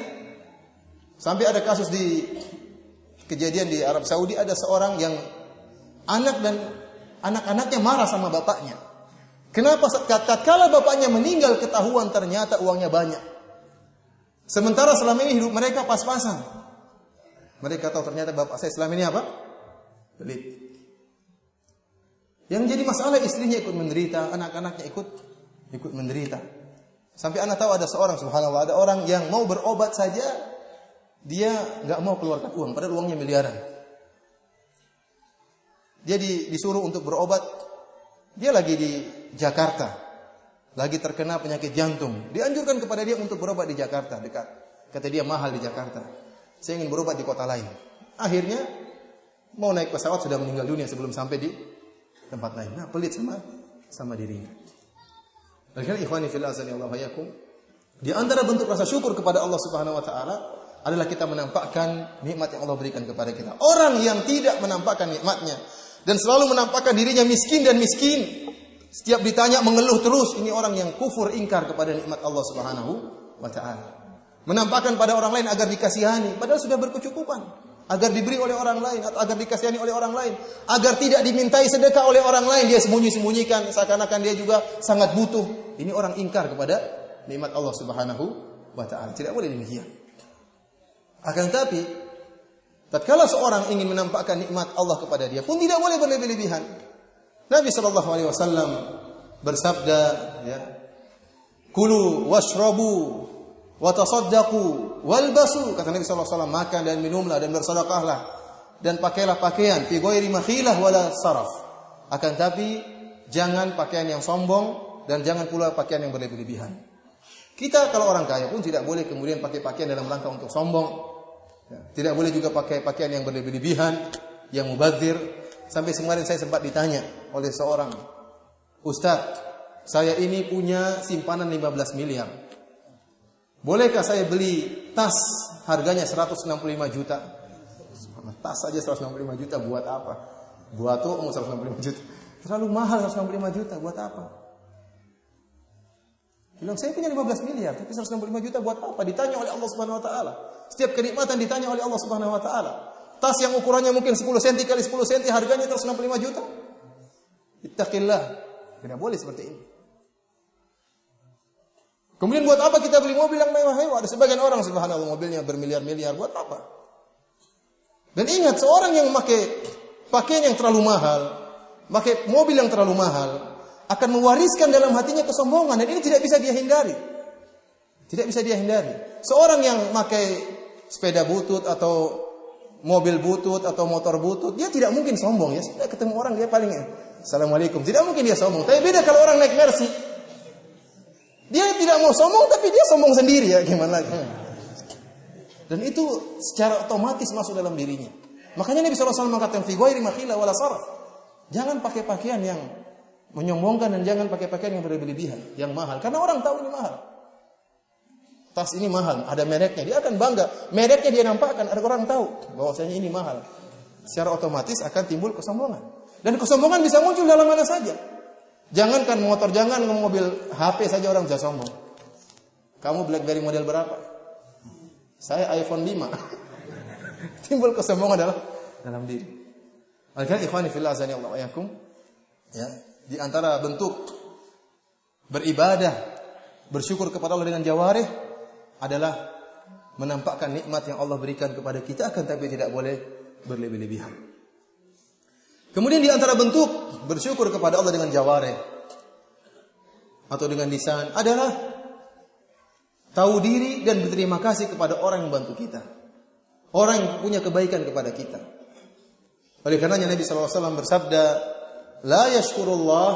Speaker 1: Sampai ada kasus di kejadian di Arab Saudi, ada seorang yang anak-anaknya marah sama bapaknya. Kenapa? Tatkala bapaknya meninggal ketahuan ternyata uangnya banyak. Sementara selama ini hidup mereka pas-pasan. Mereka tahu ternyata bapak saya selama ini apa? Pelit. Yang jadi masalah istrinya ikut menderita, anak-anaknya ikut menderita. Sampai anak tahu ada seorang, subhanallah, ada orang yang mau berobat saja dia enggak mau keluarkan uang, padahal uangnya miliaran. Dia disuruh untuk berobat. Dia lagi di Jakarta, lagi terkena penyakit jantung. Dianjurkan kepada dia untuk berobat di Jakarta dekat. Kata dia mahal di Jakarta. Saya ingin berobat di kota lain. Akhirnya mau naik pesawat sudah meninggal dunia sebelum sampai di tempat lain. Nah, pelit sama dirinya. Akhirnya ikhwani fil azani Allah hayakum. Di antara bentuk rasa syukur kepada Allah Subhanahu wa taala adalah kita menampakkan nikmat yang Allah berikan kepada kita. Orang yang tidak menampakkan nikmatnya dan selalu menampakkan dirinya miskin dan miskin, setiap ditanya mengeluh terus, ini orang yang kufur ingkar kepada nikmat Allah Subhanahu wa taala. Menampakkan pada orang lain agar dikasihani, padahal sudah berkecukupan, agar diberi oleh orang lain atau agar dikasihani oleh orang lain, agar tidak dimintai sedekah oleh orang lain, dia sembunyi-sembunyikan seakan-akan dia juga sangat butuh. Ini orang ingkar kepada nikmat Allah Subhanahu wa ta'ala. Tidak boleh demikian. Akan tetapi tatkala seorang ingin menampakkan nikmat Allah kepada dia pun tidak boleh berlebih-lebihan. Nabi sallallahu alaihi wasallam bersabda, ya, kulu washrabu wa tasaddaqu walbasu, kata Nabi sallallahu alaihi wasallam, makan dan minumlah dan bersedekahlah dan pakailah pakaian fi ghairi makhilah wala saraf. Akan tapi jangan pakaian yang sombong dan jangan pula pakaian yang berlebih-lebihan. Kita kalau orang kaya pun tidak boleh kemudian pakai pakaian dalam rangka untuk sombong. Tidak boleh juga pakai pakaian yang berlebih-lebihan, yang mubazir. Sampai kemarin saya sempat ditanya oleh seorang ustaz, saya ini punya simpanan 15 miliar. Bolehkah saya beli tas harganya 165 juta? Tas saja 165 juta buat apa? Buat tuh 165 juta. Terlalu mahal 165 juta buat apa? Bilang saya punya 15 miliar, tapi 165 juta buat apa? Ditanya oleh Allah Subhanahu wa taala. Setiap kenikmatan ditanya oleh Allah Subhanahu wa taala. Tas yang ukurannya mungkin 10 cm kali 10 cm harganya 165 juta. Ittaqillah. Tidak boleh seperti ini. Kemudian buat apa kita beli mobil yang mewah-mewah? Ada sebagian orang subhanallah mobilnya bermiliar-miliar, buat apa? Dan ingat, seorang yang memakai pakaian yang terlalu mahal, pakai mobil yang terlalu mahal, akan mewariskan dalam hatinya kesombongan, dan ini tidak bisa dia hindari. Tidak bisa dia hindari. Seorang yang memakai sepeda butut atau mobil butut atau motor butut, dia tidak mungkin sombong ya. Sudah ketemu orang dia paling assalamualaikum. Tidak mungkin dia sombong. Tapi beda kalau orang naik Mercy. Dia tidak mau sombong tapi dia sombong sendiri ya, gimana lagi. Dan itu secara otomatis masuk dalam dirinya. Makanya Nabi SAW mengatakan fi ghairi makhila wala saraf. Jangan pakai pakaian yang menyombongkan dan jangan pakai pakaian yang berlebihan, yang mahal. Karena orang tahu ini mahal. Tas ini mahal, ada mereknya, dia akan bangga. Mereknya dia nampakkan, ada orang tahu bahwasanya ini mahal. Secara otomatis akan timbul kesombongan. Dan kesombongan bisa muncul dalam mana saja. Jangankan motor, jangan mobil, HP saja orang bisa sombong. Kamu BlackBerry model berapa? Saya iPhone 5. Timbul kesombongan dalam diri. Oleh ikhwani fillah azani Allah wa yakum, ya, di antara bentuk beribadah, bersyukur kepada Allah dengan jawarih adalah menampakkan nikmat yang Allah berikan kepada kita, akan tapi tidak boleh berlebih-lebihan. Kemudian di antara bentuk bersyukur kepada Allah dengan jawarih atau dengan lisan adalah tahu diri dan berterima kasih kepada orang yang membantu kita, orang yang punya kebaikan kepada kita. Oleh karenanya Nabi SAW bersabda, la yashkurullah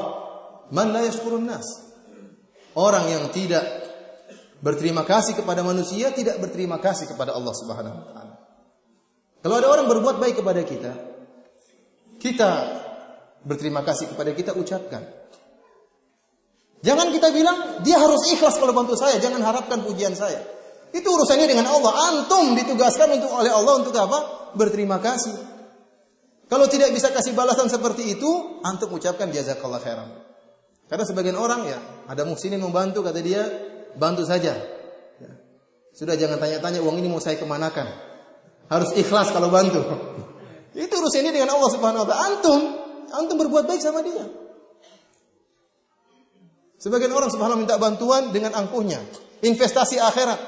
Speaker 1: man la yashkurun nas. Orang yang tidak berterima kasih kepada manusia tidak berterima kasih kepada Allah Subhanahu wa taala. Kalau ada orang berbuat baik kepada kita, kita berterima kasih kepada kita, ucapkan. Jangan kita bilang dia harus ikhlas kalau bantu saya, jangan harapkan pujian saya. Itu urusannya dengan Allah. Antum ditugaskan oleh Allah untuk apa? Berterima kasih. Kalau tidak bisa kasih balasan seperti itu, antum ucapkan jazakallah khairan. Karena sebagian orang ya, ada muhsinin membantu, kata dia, bantu saja. Ya. Sudah jangan tanya-tanya uang ini mau saya kemanakan. Harus ikhlas kalau bantu. Itu urusan ini dengan Allah Subhanahu wa taala. Antum berbuat baik sama dia. Sebagian orang subhanallah minta bantuan dengan angkuhnya, investasi akhirat.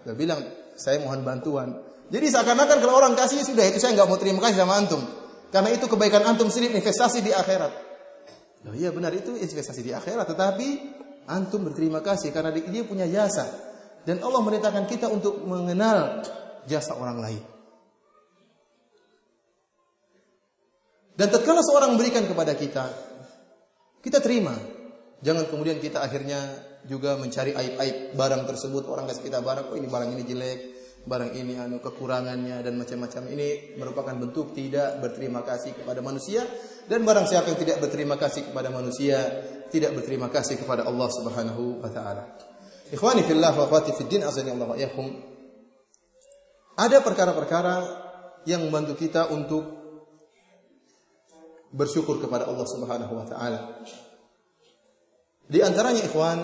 Speaker 1: Dia bilang, saya mohon bantuan. Jadi seakan-akan kalau orang kasih sudah itu saya enggak mau terima kasih sama antum. Karena itu kebaikan antum sendiri, investasi di akhirat. Oh iya benar, itu investasi di akhirat, tetapi antum berterima kasih karena dia punya jasa. Dan Allah merintahkan kita untuk mengenal jasa orang lain. Dan tatkala seorang memberikan kepada kita, kita terima. Jangan kemudian kita akhirnya juga mencari aib-aib barang tersebut. Orang kasih kita barang, oh ini barang ini jelek, barang ini kekurangannya dan macam-macam. Ini merupakan bentuk tidak berterima kasih kepada manusia. Dan barang siapa yang tidak berterima kasih kepada manusia, tidak berterima kasih kepada Allah Subhanahu wa taala. Ikhwani fillah wa akhwati fid din, azani Allah wa iyyakum. Ada perkara-perkara yang membantu kita untuk bersyukur kepada Allah Subhanahu wa taala. Di antaranya ikhwan,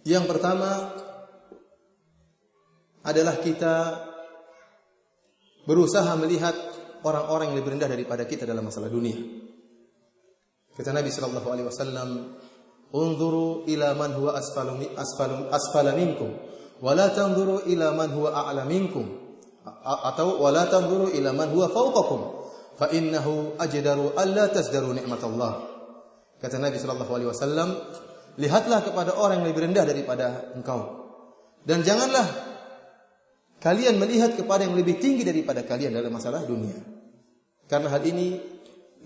Speaker 1: yang pertama adalah kita berusaha melihat orang-orang yang lebih rendah daripada kita dalam masalah dunia. Kata Nabi sallallahu alaihi wasallam, Unzuru ila man huwa asfala minkum wa la tanzuru ila man huwa a'la minkum atau wa la tanzuru ila man huwa fawqakum fa innahu ajdaru alla tasdaru ni'matallah. Kata Nabi sallallahu alaihi wasallam, lihatlah kepada orang yang lebih rendah daripada engkau dan janganlah kalian melihat kepada yang lebih tinggi daripada kalian dalam masalah dunia. Karena hal ini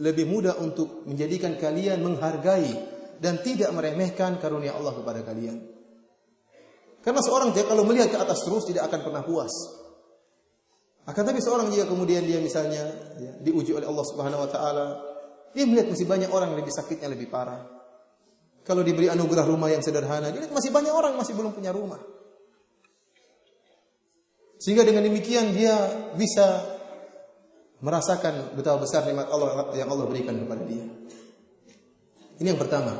Speaker 1: lebih mudah untuk menjadikan kalian menghargai dan tidak meremehkan karunia Allah kepada kalian. Karena seorang kalau melihat ke atas terus tidak akan pernah puas. Akan tapi seorang jika kemudian dia misalnya diuji oleh Allah Subhanahu wa taala, dia melihat masih banyak orang yang lebih sakitnya lebih parah. Kalau diberi anugerah rumah yang sederhana, dia lihat masih banyak orang masih belum punya rumah. Sehingga dengan demikian dia bisa merasakan betapa besar nikmat Allah yang Allah berikan kepada dia. Ini yang pertama,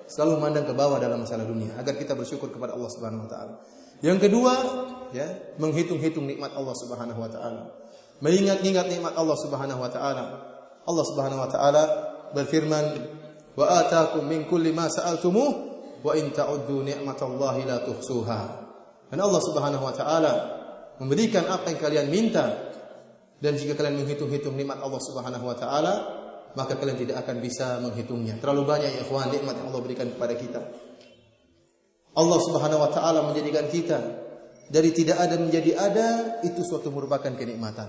Speaker 1: selalu memandang ke bawah dalam masalah dunia agar kita bersyukur kepada Allah Subhanahu wa taala. Yang kedua, menghitung-hitung nikmat Allah Subhanahu wa taala. Mengingat-ingat nikmat Allah Subhanahu wa taala. Allah Subhanahu wa taala berfirman, "Wa ataakum min kulli ma sa'altumuh wa in ta'uddu ni'matallahi la tuhsuha." Dan Allah Subhanahu wa taala memberikan apa yang kalian minta, dan jika kalian menghitung-hitung nikmat Allah Subhanahu wa taala, maka kalian tidak akan bisa menghitungnya. Terlalu banyak ya ikhwan nikmat yang Allah berikan kepada kita. Allah Subhanahu wa taala menjadikan kita dari tidak ada menjadi ada, itu suatu merupakan kenikmatan.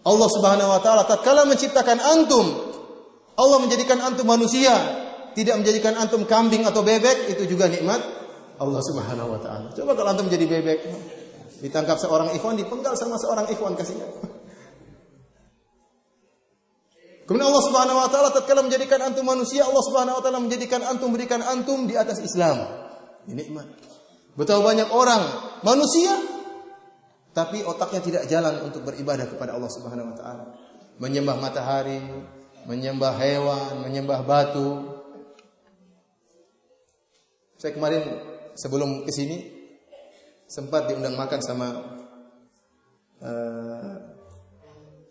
Speaker 1: Allah Subhanahu wa taala tatkala menciptakan antum, Allah menjadikan antum manusia, tidak menjadikan antum kambing atau bebek, itu juga nikmat Allah Subhanahu wa taala. Coba kalau antum jadi bebek, ditangkap seorang ikhwan, dipenggal sama seorang ikhwan, kasihan. Kemudian Allah Subhanahu wa taala tatkala menjadikan antum manusia, Allah Subhanahu wa taala menjadikan antum, berikan antum di atas Islam. Ini nikmat. Betapa banyak orang manusia tapi otaknya tidak jalan untuk beribadah kepada Allah Subhanahu wa taala. Menyembah matahari, menyembah hewan, menyembah batu. Saya kemarin sebelum ke sini sempat diundang makan sama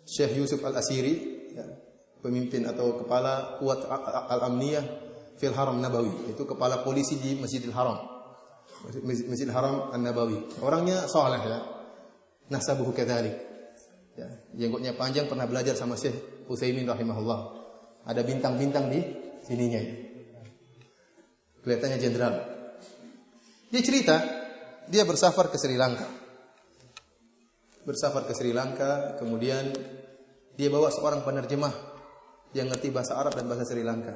Speaker 1: Syekh Yusuf Al-Asiri, pemimpin atau kepala Quwat Al-Amniyah fil Haram Nabawi, itu kepala polisi di Masjidil Haram, Masjidil Haram An-Nabawi. Orangnya saleh ya, nasabuhu kadzalik. Ya, jenggotnya panjang, pernah belajar sama Syekh Utsaimin rahimahullah. Ada bintang-bintang di sininya ya. Kelihatannya jenderal. Dia cerita, dia bersafar ke Sri Lanka. Kemudian dia bawa seorang penerjemah yang ngerti bahasa Arab dan bahasa Sri Lanka.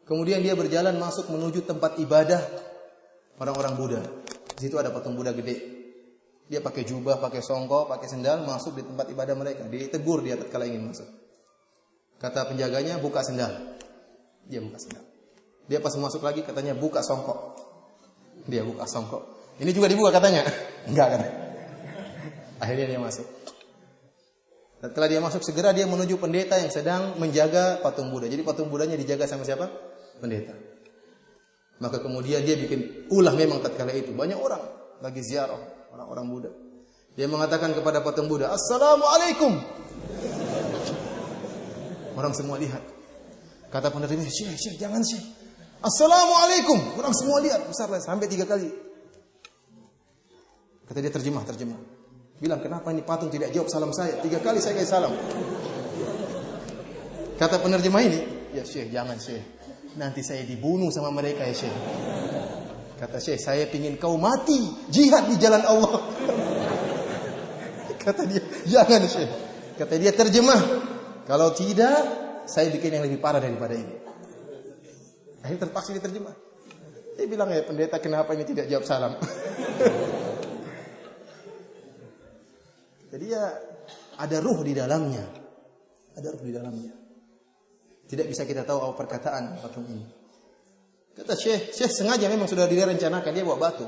Speaker 1: Kemudian dia berjalan masuk menuju tempat ibadah orang-orang Buddha. Di situ ada patung Buddha gede. Dia pakai jubah, pakai songkok, pakai sendal, masuk di tempat ibadah mereka. Ditegur dia tatkala ingin masuk. Kata penjaganya, buka sendal. Dia buka sendal. Dia pas masuk lagi katanya, buka songkok. Dia buka songkok. Ini juga dibuka katanya. Enggak katanya. Akhirnya dia masuk. Setelah dia masuk, segera dia menuju pendeta yang sedang menjaga patung Buddha. Jadi patung Buddhanya dijaga sama siapa? Pendeta. Maka kemudian dia bikin ulah memang tatkala itu. Banyak orang lagi ziarah orang-orang Buddha. Dia mengatakan kepada patung Buddha, "Assalamualaikum." Orang semua lihat. Kata penerima, Syekh, jangan Syekh. Assalamualaikum. Orang semua lihat, besar lah, sampai 3 kali. Kata dia terjemah. Bilang, kenapa ini patung tidak jawab salam saya? 3 kali saya kasih salam. Kata penerjemah ini, ya Syekh, jangan Syekh. Nanti saya dibunuh sama mereka ya Syekh. Kata Syekh, saya pingin kau mati, jihad di jalan Allah. Kata dia, jangan Syekh. Kata dia terjemah, kalau tidak, saya bikin yang lebih parah daripada ini. Akhirnya terpaksa diterjemah. Dia bilang, ya pendeta, kenapa ini tidak jawab salam? Jadi ya ada ruh di dalamnya. Tidak bisa kita tahu apa perkataan patung ini. Kata Syekh sengaja memang sudah direncanakan, dia bawa batu.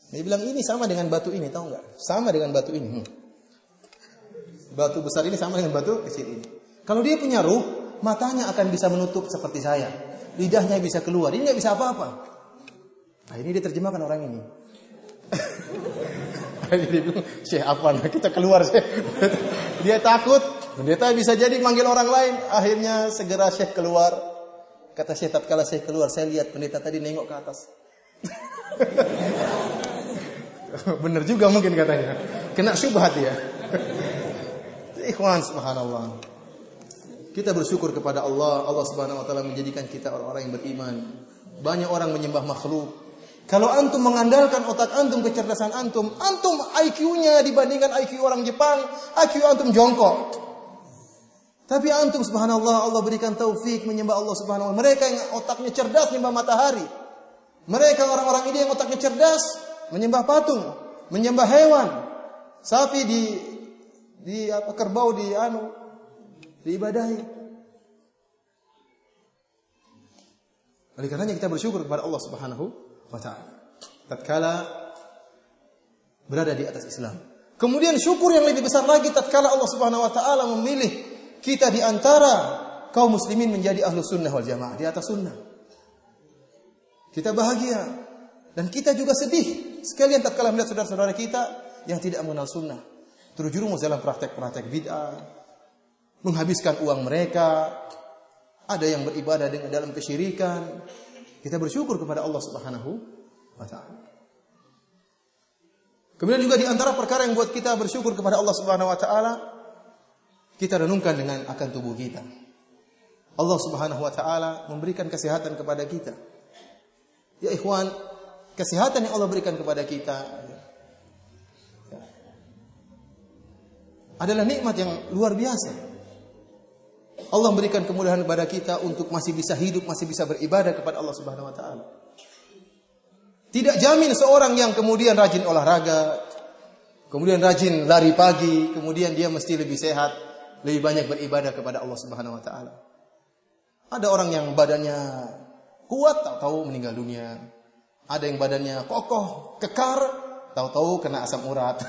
Speaker 1: Dia bilang ini sama dengan batu ini, tahu enggak? Sama dengan batu ini. Batu besar ini sama dengan batu kecil ini. Kalau dia punya ruh, matanya akan bisa menutup seperti saya. Lidahnya bisa keluar, ini enggak bisa apa-apa. Nah, ini dia terjemahkan orang ini. Dia bilang, Syekh apa? Kita keluar Syekh. Dia takut, pendeta bisa jadi manggil orang lain. Akhirnya segera Syekh keluar. Kata Syekh, tatkala saya keluar, saya lihat pendeta tadi nengok ke atas. Benar juga mungkin katanya. Kena syubhat ya. Ikhwan, subhanallah. Kita bersyukur kepada Allah. Allah Subhanahu wa taala menjadikan kita orang-orang yang beriman. Banyak orang menyembah makhluk. Kalau antum mengandalkan otak antum, kecerdasan antum IQ-nya dibandingkan IQ orang Jepang, IQ antum jongkok. Tapi antum subhanallah, Allah berikan taufik menyembah Allah Subhanahu wa taala. Mereka yang otaknya cerdas menyembah matahari. Mereka orang-orang ini yang otaknya cerdas menyembah patung, menyembah hewan. Sapi kerbau diibadahi. Oleh karenanya kita bersyukur kepada Allah Subhanahu wa taala tatkala berada di atas Islam. Kemudian syukur yang lebih besar lagi tatkala Allah Subhanahu wa taala memilih kita di antara kaum muslimin menjadi ahlus sunnah wal jamaah, di atas sunnah. Kita bahagia dan kita juga sedih sekalian tatkala melihat saudara-saudara kita yang tidak mengenal sunnah, terjerumus dalam praktek-praktek bid'ah, menghabiskan uang mereka, ada yang beribadah dengan dalam kesyirikan. Kita bersyukur kepada Allah Subhanahu wa taala. Kemudian juga di antara perkara yang buat kita bersyukur kepada Allah Subhanahu wa taala, kita renungkan dengan akan tubuh kita. Allah Subhanahu wa taala memberikan kesehatan kepada kita. Ya ikhwan, kesehatan yang Allah berikan kepada kita adalah nikmat yang luar biasa. Allah memberikan kemudahan kepada kita untuk masih bisa hidup, masih bisa beribadah kepada Allah Subhanahu wa taala. Tidak jamin seorang yang kemudian rajin olahraga, kemudian rajin lari pagi, kemudian dia mesti lebih sehat, lebih banyak beribadah kepada Allah Subhanahu wa taala. Ada orang yang badannya kuat, tahu-tahu meninggal dunia. Ada yang badannya kokoh, kekar, tahu-tahu kena asam urat.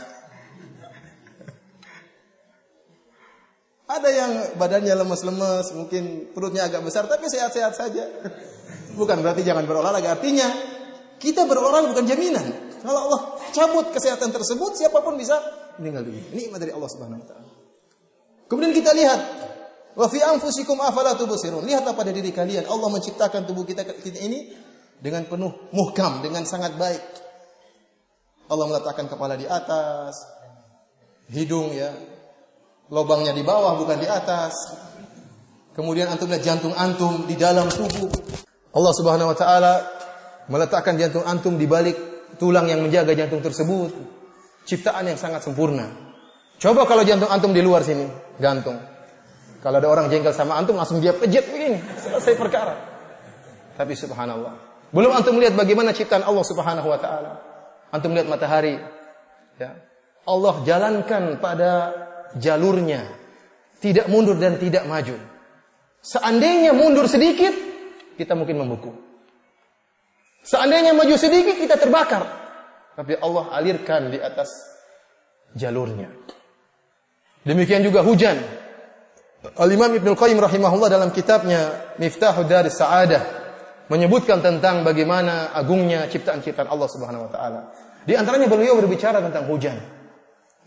Speaker 1: Ada yang badannya lemes-lemes, mungkin perutnya agak besar, tapi sehat-sehat saja. Bukan berarti jangan berolahraga. Artinya, kita berolahraga bukan jaminan. Kalau Allah cabut kesehatan tersebut, siapapun bisa meninggal dunia. Nikmat dari Allah Subhanahu wa taala. Kemudian kita lihat, wa fi anfusikum afala tubsirun. Lihatlah pada diri kalian, Allah menciptakan tubuh kita ini dengan penuh muhkam, dengan sangat baik. Allah meletakkan kepala di atas, hidung ya, lubangnya di bawah bukan di atas. Kemudian antum lihat jantung antum di dalam tubuh. Allah Subhanahu wa taala meletakkan jantung antum di balik tulang yang menjaga jantung tersebut. Ciptaan yang sangat sempurna. Coba kalau jantung antum di luar sini, gantung. Kalau ada orang jengkel sama antum langsung dia pejet begini, selesai perkara. Tapi subhanallah, belum antum lihat bagaimana ciptaan Allah Subhanahu wa taala. Antum lihat matahari, ya. Allah jalankan pada jalurnya, tidak mundur dan tidak maju. Seandainya mundur sedikit, kita mungkin membeku. Seandainya maju sedikit, kita terbakar. Tapi Allah alirkan di atas jalurnya. Demikian juga hujan. Al-Imam Ibnu Qayyim rahimahullah dalam kitabnya Miftahud Daris Sa'adah menyebutkan tentang bagaimana agungnya ciptaan-ciptaan Allah Subhanahu wa taala. Di antaranya beliau berbicara tentang hujan.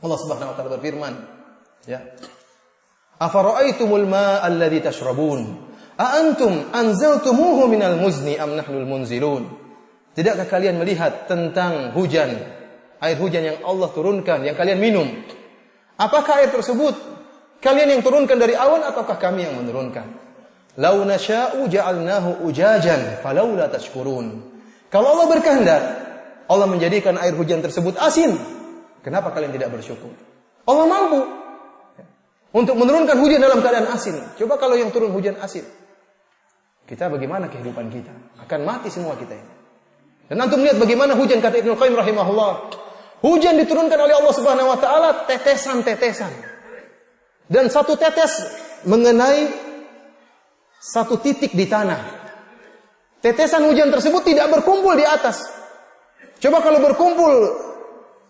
Speaker 1: Allah Subhanahu wa taala berfirman, ya. Afara'aitumul ma'a alladhi tashrabun? A antum anzaltumuhu minal muzni am nahnul munzilun? Tidakkah kalian melihat tentang hujan, air hujan yang Allah turunkan, yang kalian minum? Apakah air tersebut kalian yang turunkan dari awan ataukah kami yang menurunkan? Lau nasya'u ja'alnahu ujajan falaula tashkurun. Kalau Allah berkehendak, Allah menjadikan air hujan tersebut asin. Kenapa kalian tidak bersyukur? Allah mampu untuk menurunkan hujan dalam keadaan asin. Coba kalau yang turun hujan asin. Kita bagaimana kehidupan kita? Akan mati semua kita ini. Dan antum lihat bagaimana hujan, kata Ibnu Qayyim rahimahullah. Hujan diturunkan oleh Allah Subhanahu wa taala tetesan-tetesan. Dan satu tetes mengenai satu titik di tanah. Tetesan hujan tersebut tidak berkumpul di atas. Coba kalau berkumpul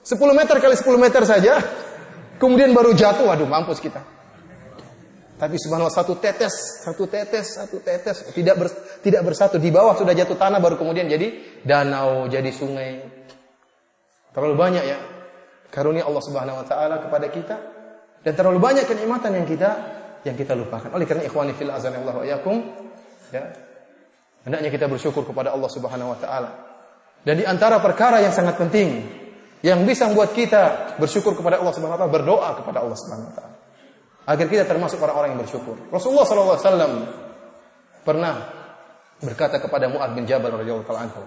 Speaker 1: 10 meter kali 10 meter saja, kemudian baru jatuh, waduh mampus kita. Tapi subhanallah satu tetes tidak bersatu, di bawah sudah jatuh tanah, baru kemudian jadi danau, jadi sungai. Terlalu banyak ya karunia Allah Subhanahu wa taala kepada kita, dan terlalu banyak kenikmatan yang kita lupakan. Oleh karena ikhwani fil azan Allah wa yakum, ya.
Speaker 2: Hendaknya kita bersyukur kepada Allah Subhanahu wa taala. Dan di antara perkara yang sangat penting yang bisa membuat kita bersyukur kepada Allah Subhanahu wa taala, berdoa kepada Allah Subhanahu wa taala. Agar kita termasuk orang-orang yang bersyukur. Rasulullah sallallahu alaihi wasallam pernah berkata kepada Mu'adz bin Jabal radhiyallahu anhu.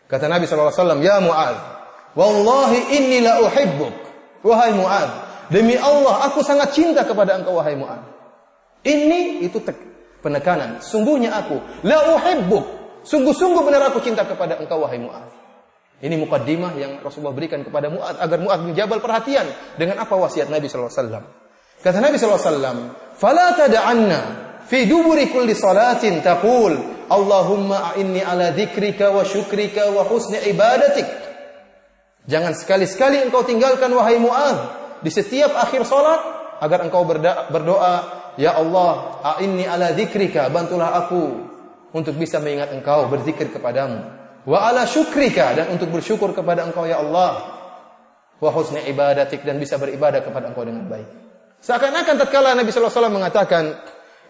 Speaker 2: Kata Nabi sallallahu alaihi wasallam, "Ya Mu'adz, wallahi inni la uhibbuk." Wahai Mu'adz, demi Allah aku sangat cinta kepada engkau wahai Mu'adz. Ini itu penekanan. Sungguhnya aku la uhibbuk. Sungguh-sungguh benar aku cinta kepada engkau wahai Mu'adz. Ini mukaddimah yang Rasulullah berikan kepada Mu'adz agar Mu'adz bin Jabal perhatian dengan apa wasiat Nabi sallallahu alaihi wasallam. Kata Nabi sallallahu alaihi wasallam, "Fala tad'anna fi duburi kulli salatin taqul, Allahumma a'inni ala dzikrika wa syukrika wa husni ibadatik." Jangan sekali-sekali engkau tinggalkan wahai Mu'adz di setiap akhir salat agar engkau berdoa, "Ya Allah, a'inni ala dzikrika, bantulah aku untuk bisa mengingat engkau, berzikir kepadamu. Wa ala syukrika, dan untuk bersyukur kepada engkau ya Allah. Wa husni ibadatik, dan bisa beribadah kepada engkau dengan baik." Seakan-akan tatkala Nabi sallallahu alaihi wasallam mengatakan,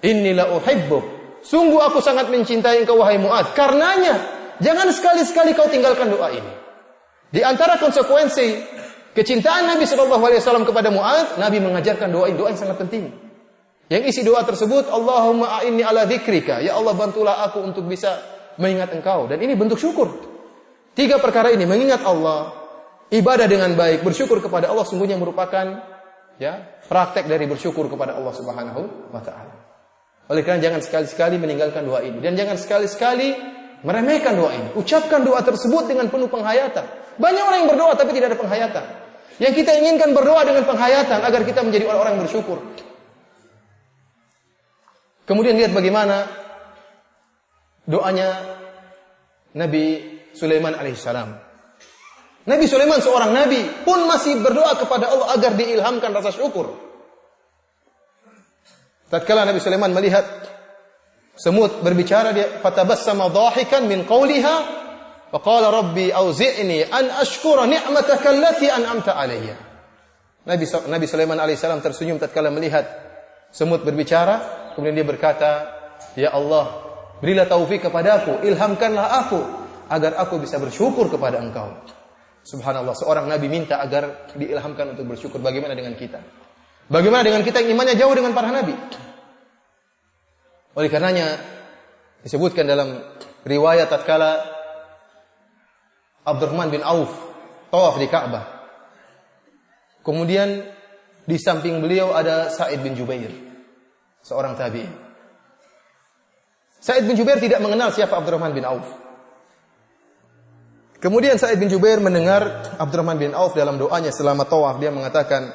Speaker 2: "Inni la uhibbuk." Sungguh aku sangat mencintai engkau wahai Mu'adz. Karenanya, jangan sekali-sekali kau tinggalkan doa ini. Di antara konsekuensi kecintaan Nabi sallallahu alaihi wasallam kepada Mu'adz, Nabi mengajarkan doa yang sangat penting. Yang isi doa tersebut, Allahumma a'inni ala dzikrika. Ya Allah, bantulah aku untuk bisa mengingat engkau. Dan ini bentuk syukur. 3 perkara ini, mengingat Allah, ibadah dengan baik, bersyukur kepada Allah, sungguhnya merupakan praktek dari bersyukur kepada Allah Subhanahu wa taala. Oleh karena jangan sekali-sekali meninggalkan doa ini, dan jangan sekali-sekali meremehkan doa ini. Ucapkan doa tersebut dengan penuh penghayatan. Banyak orang yang berdoa tapi tidak ada penghayatan. Yang kita inginkan berdoa dengan penghayatan agar kita menjadi orang-orang yang bersyukur. Kemudian lihat bagaimana doanya Nabi Sulaiman alaihissalam. Nabi Sulaiman seorang nabi pun masih berdoa kepada Allah agar diilhamkan rasa syukur. Tatkala Nabi Sulaiman melihat semut berbicara, dia fatabassama dhahikan min qawliha wa qala rabbi auzi'ni an ashkura ni'mataka allati an'amta alayya. Nabi Sulaiman alaihissalam tersenyum tatkala melihat semut berbicara, kemudian dia berkata, "Ya Allah, berilah taufik kepadaku, ilhamkanlah aku agar aku bisa bersyukur kepada Engkau." Subhanallah, seorang nabi minta agar diilhamkan untuk bersyukur. Bagaimana dengan kita? Bagaimana dengan kita yang imannya jauh dengan para nabi? Oleh karenanya disebutkan dalam riwayat tatkala Abdurrahman bin Auf tawaf di Ka'bah. Kemudian di samping beliau ada Sa'id bin Jubair, seorang tabi'in. Sa'id bin Jubair tidak mengenal siapa Abdurrahman bin Auf. Kemudian Sa'id bin Jubair mendengar Abdurrahman bin Auf dalam doanya selama tawaf, dia mengatakan,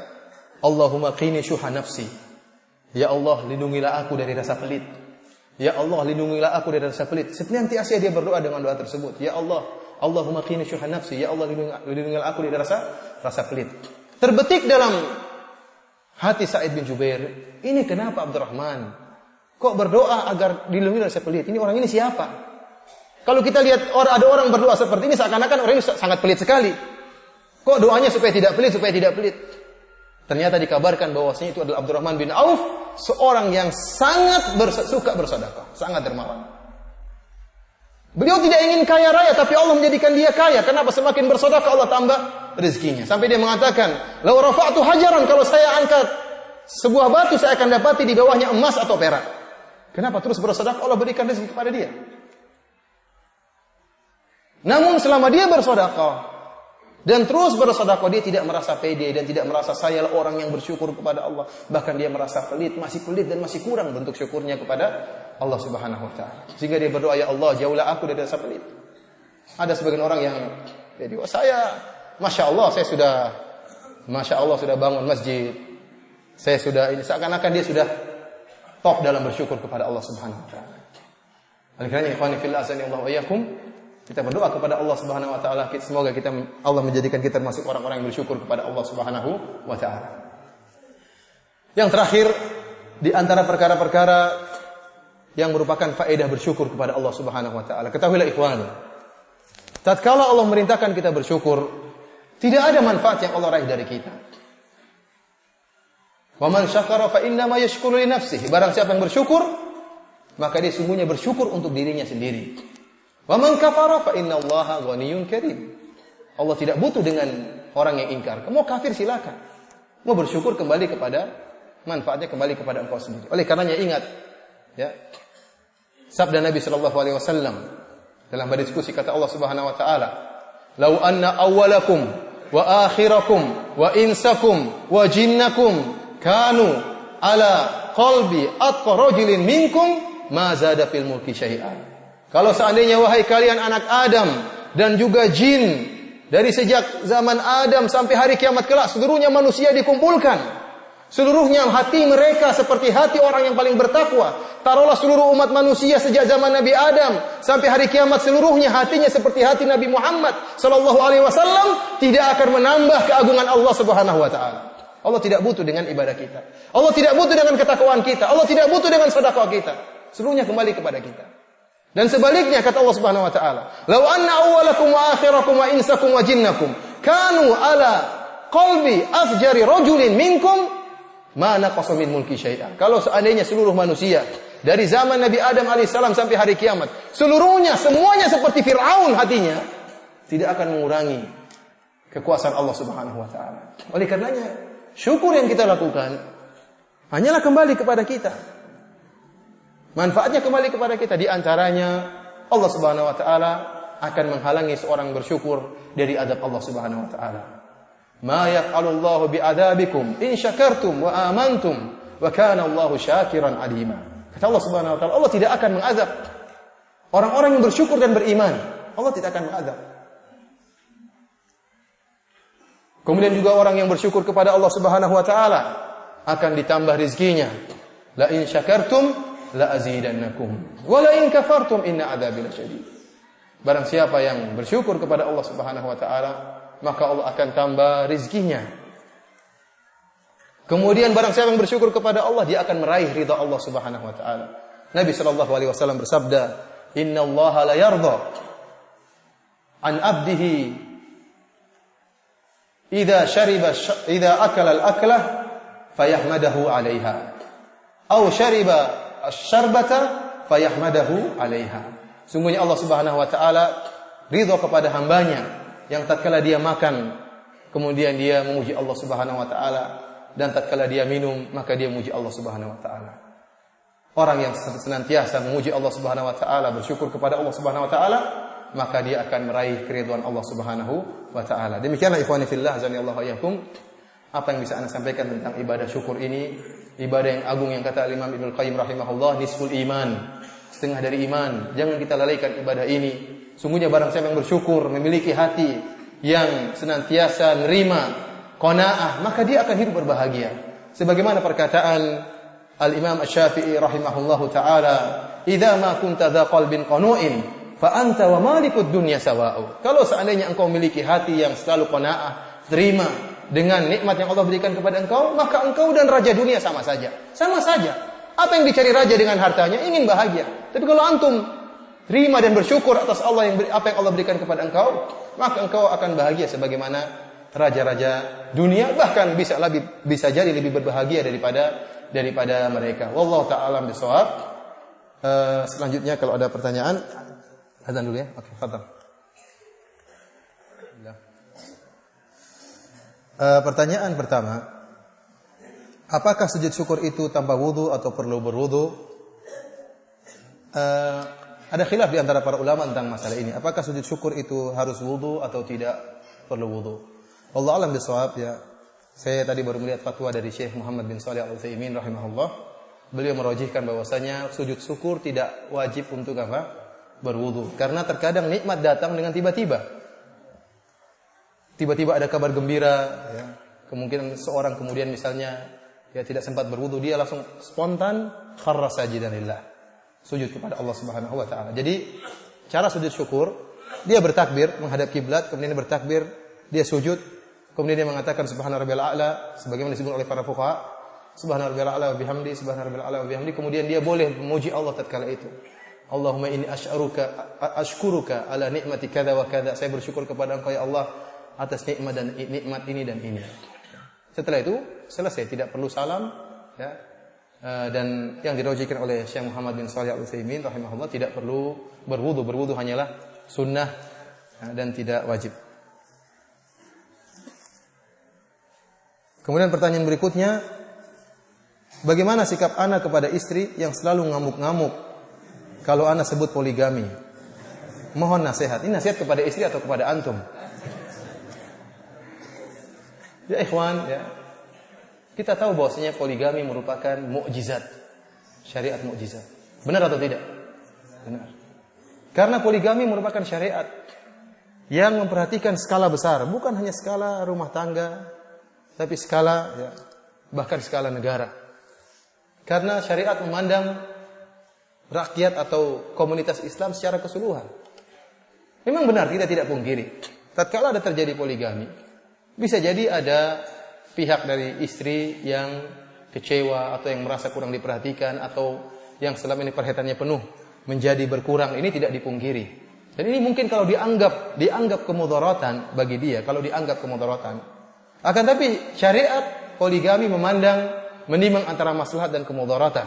Speaker 2: "Allahumma qini syuha nafsi." Ya Allah, lindungilah aku dari rasa pelit. Ya Allah, lindungilah aku dari rasa pelit. Senantiasa dia berdoa dengan doa tersebut. Ya Allah, Allahumma qini syuha nafsi. Ya Allah, lindungilah aku dari rasa pelit. Terbetik dalam hati Sa'id bin Jubair, ini kenapa Abdurrahman kok berdoa agar dilindungi dari rasa pelit? Ini orang ini siapa? Kalau kita lihat ada orang berdoa seperti ini, seakan-akan orang ini sangat pelit sekali. Kok doanya supaya tidak pelit? Ternyata dikabarkan bahwasanya itu adalah Abdurrahman bin Auf, seorang yang sangat suka bersedekah, sangat dermawan. Beliau tidak ingin kaya raya, tapi Allah menjadikan dia kaya. Kenapa? Semakin bersedekah Allah tambah rezekinya. Sampai dia mengatakan, "Lau rafa'tu hajaran," kalau saya angkat sebuah batu, saya akan dapati di bawahnya emas atau perak. Kenapa? Terus bersedekah, Allah berikan rezeki kepada dia. Namun selama dia bersedekah dan terus bersedekah, dia tidak merasa pede dan tidak merasa saya orang yang bersyukur kepada Allah. Bahkan dia merasa pelit dan masih kurang bentuk syukurnya kepada Allah Subhanahu wa taala. Sehingga dia berdoa, "Ya Allah, jauhlah aku dari rasa pelit." Ada sebagian orang yang jadi, Masya Allah sudah bangun masjid. Saya sudah ini, seakan-akan dia sudah top dalam bersyukur kepada Allah Subhanahu wa taala. Oleh karena ikhwani fillah azanillahu wa iyyakum, kita berdoa kepada Allah Subhanahu wa taala, semoga Allah menjadikan kita termasuk orang-orang yang bersyukur kepada Allah Subhanahu wa taala. Yang terakhir, di antara perkara-perkara yang merupakan faedah bersyukur kepada Allah Subhanahu wa taala. Ketahuilah ikhwan, tatkala Allah merintahkan kita bersyukur, tidak ada manfaat yang Allah raih dari kita. Wa man syakara fa inna ma yashkuru li nafsihi. Barang siapa yang bersyukur, maka dia sungguhnya bersyukur untuk dirinya sendiri. Wa man kafara fa innallaha ghaniyyun karim. Allah tidak butuh dengan orang yang ingkar. Mau kafir silakan. Mau bersyukur kembali kepada manfaatnya kembali kepada engkau sendiri. Oleh karenanya ingat ya. Sabda Nabi sallallahu alaihi wasallam dalam diskusi kata Allah Subhanahu wa taala, "Lau anna awwalakum wa akhirakum wa insakum wa jinnakum kanu ala qalbi atqa rajulin minkum ma zada fil mulki syai'an." Kalau seandainya wahai kalian anak Adam dan juga jin, dari sejak zaman Adam sampai hari kiamat kelak seluruhnya manusia dikumpulkan. Seluruhnya hati mereka seperti hati orang yang paling bertakwa. Taruhlah seluruh umat manusia sejak zaman Nabi Adam sampai hari kiamat seluruhnya hatinya seperti hati Nabi Muhammad sallallahu alaihi wasallam, tidak akan menambah keagungan Allah Subhanahu wa taala. Allah tidak butuh dengan ibadah kita. Allah tidak butuh dengan ketakwaan kita. Allah tidak butuh dengan sedekah kita. Seluruhnya kembali kepada kita. Dan sebaliknya kata Allah Subhanahu wa taala, "Lau anna awwalakum wa akhirakum wa insakum wa jinnakum kanu ala qalbi afjari rajulin minkum ma naqasa min mulki syai'an." Kalau seandainya seluruh manusia dari zaman Nabi Adam alaihissalam sampai hari kiamat, seluruhnya semuanya seperti Firaun hatinya, tidak akan mengurangi kekuasaan Allah Subhanahu wa taala. Oleh karenanya, syukur yang kita lakukan hanyalah kembali kepada kita. Manfaatnya kembali kepada kita. Di antaranya Allah Subhanahu wa taala akan menghalangi seorang bersyukur dari azab Allah Subhanahu wa taala. Ma yaf'alullahu bi'adabikum in syakartum wa amantum wa kana Allahu syakiran alima. Kata Allah Subhanahu wa taala, Allah tidak akan mengazab orang-orang yang bersyukur dan beriman. Allah tidak akan mengazab. Kemudian juga orang yang bersyukur kepada Allah Subhanahu wa taala akan ditambah rezekinya. La in syakartum la azidannakum wa la in kafartum inna adzabi lasyadid. Barang siapa yang bersyukur kepada Allah Subhanahu wa taala, maka Allah akan tambah rezekinya. Kemudian barang siapa yang bersyukur kepada Allah, dia akan meraih ridha Allah Subhanahu wa taala. Nabi sallallahu alaihi wasallam bersabda, "Innallaha la yardha an 'abdihi idza akala al-aklah fayahmadahu 'alaiha aw shariba asy-syarbata fayahmadahu 'alaiha." Sungguhnya Allah Subhanahu wa taala ridha kepada hambanya yang tatkala dia makan kemudian dia memuji Allah Subhanahu wa taala, dan tatkala dia minum maka dia memuji Allah Subhanahu wa taala. Orang yang senantiasa memuji Allah Subhanahu wa taala, bersyukur kepada Allah Subhanahu wa taala, maka dia akan meraih keridhaan Allah Subhanahu wa taala. Demikianlah ikhwani fillah, azanillahu iyyakum, apa yang bisa Anda sampaikan tentang ibadah syukur ini, ibadah yang agung yang kata Imam Ibnu Qayyim rahimahullah, nisful iman, setengah dari iman. Jangan kita lalaikan ibadah ini. Sungguhnya barang siapa yang bersyukur, memiliki hati yang senantiasa nerima, qanaah, maka dia akan hidup berbahagia. Sebagaimana perkataan Al-Imam Asy-Syafi'i rahimahullahu taala, "Idza ma kunta dza qalbin qanu'in fa anta wa malikud dunya sawa'u." Kalau seandainya engkau memiliki hati yang selalu qanaah, terima dengan nikmat yang Allah berikan kepada engkau, maka engkau dan raja dunia sama saja. Sama saja. Apa yang dicari raja dengan hartanya? Ingin bahagia. Tapi kalau antum terima dan bersyukur atas apa yang Allah berikan kepada engkau, maka engkau akan bahagia sebagaimana raja-raja dunia, bahkan bisa jadi lebih berbahagia daripada mereka. Wallahu ta'ala bishawab. Selanjutnya kalau ada pertanyaan, azan dulu ya. Oke, fadhal. Pertanyaan pertama, apakah sujud syukur itu tanpa wudu atau perlu berwudu? Ada khilaf di antara para ulama tentang masalah ini. Apakah sujud syukur itu harus wudu atau tidak perlu wudu? Wallahu a'lam bishawab ya. Saya tadi baru melihat fatwa dari Syekh Muhammad bin Shalih Al-Utsaimin rahimahullah. Beliau merajihkan bahwasanya sujud syukur tidak wajib untuk apa? Berwudu. Karena terkadang nikmat datang dengan tiba-tiba. Tiba-tiba ada kabar gembira ya. Kemungkinan seorang kemudian misalnya ya tidak sempat berwudu, dia langsung spontan kharra sajidan lillah. Sujud kepada Allah Subhanahu wa taala. Jadi cara sujud syukur, dia bertakbir menghadap kiblat, kemudian dia bertakbir, dia sujud, kemudian dia mengatakan subhana rabbiyal a'la sebagaimana disebut oleh para fuqaha, subhana rabbiyal a'la wa bihamdi, subhana rabbiyal a'la wa bihamdi, kemudian dia boleh memuji Allah tatkala itu. Allahumma inni ashkuruka ala ni'mati kadza wa kadza. Saya bersyukur kepada Engkau ya Allah atas nikmat ini dan ini. Setelah itu selesai, tidak perlu salam ya. dan yang diriwayatkan oleh Syekh Muhammad bin Shalih Al-Utsaimin rahimahullah, tidak perlu berwudu. Berwudu hanyalah sunnah dan tidak wajib. Kemudian pertanyaan berikutnya, bagaimana sikap ana kepada istri yang selalu ngamuk-ngamuk kalau ana sebut poligami? Mohon nasihat. Ini nasihat kepada istri atau kepada antum? Ya ikhwan, ya. Kita tahu bahwasanya poligami merupakan mukjizat. Syariat mukjizat. Benar atau tidak? Benar. Karena poligami merupakan syariat yang memperhatikan skala besar, bukan hanya skala rumah tangga, tapi skala, ya, bahkan skala negara. Karena syariat memandang rakyat atau komunitas Islam secara keseluruhan. Memang benar, kita tidak pungkiri. Tatkala ada terjadi poligami, bisa jadi ada pihak dari istri yang kecewa atau yang merasa kurang diperhatikan atau yang selama ini perhatiannya penuh menjadi berkurang. Ini tidak dipungkiri. Dan ini mungkin kalau dianggap kemudaratan bagi dia, kalau dianggap kemudaratan. Akan tapi syariat poligami menimbang antara maslahat dan kemudaratan.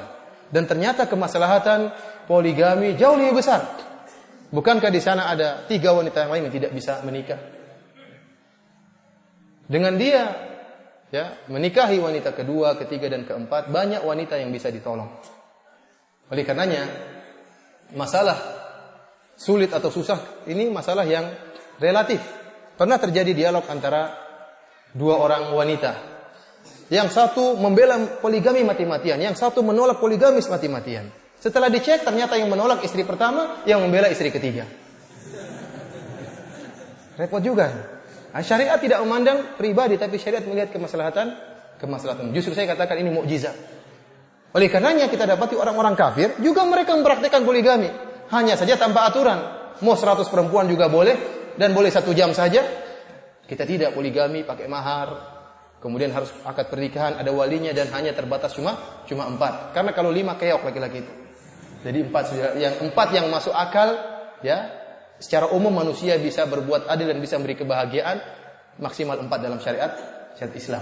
Speaker 2: Dan ternyata kemaslahatan poligami jauh lebih besar. Bukankah di sana ada 3 wanita yang lain yang tidak bisa menikah? Dengan dia, ya, menikahi wanita kedua, ketiga, dan keempat, banyak wanita yang bisa ditolong. Oleh karenanya, masalah sulit atau susah ini masalah yang relatif. Pernah terjadi dialog antara 2 orang wanita. Yang satu membela poligami mati-matian, yang satu menolak poligamis mati-matian. Setelah dicek, ternyata yang menolak istri pertama, yang membela istri ketiga. Repot juga. Nah, syariat tidak memandang pribadi, tapi syariat melihat kemaslahatan. Justru saya katakan ini mukjizat. Oleh karenanya kita dapati orang-orang kafir juga mereka mempraktikkan poligami, hanya saja tanpa aturan. Mau 100 perempuan juga boleh, dan boleh 1 jam saja. Kita tidak, poligami pakai mahar, kemudian harus akad pernikahan, ada walinya, dan hanya terbatas cuma 4. Karena kalau 5 keok laki-laki itu. Jadi 4 yang masuk akal, ya. Secara umum manusia bisa berbuat adil dan bisa memberi kebahagiaan, maksimal 4 dalam syariat Islam.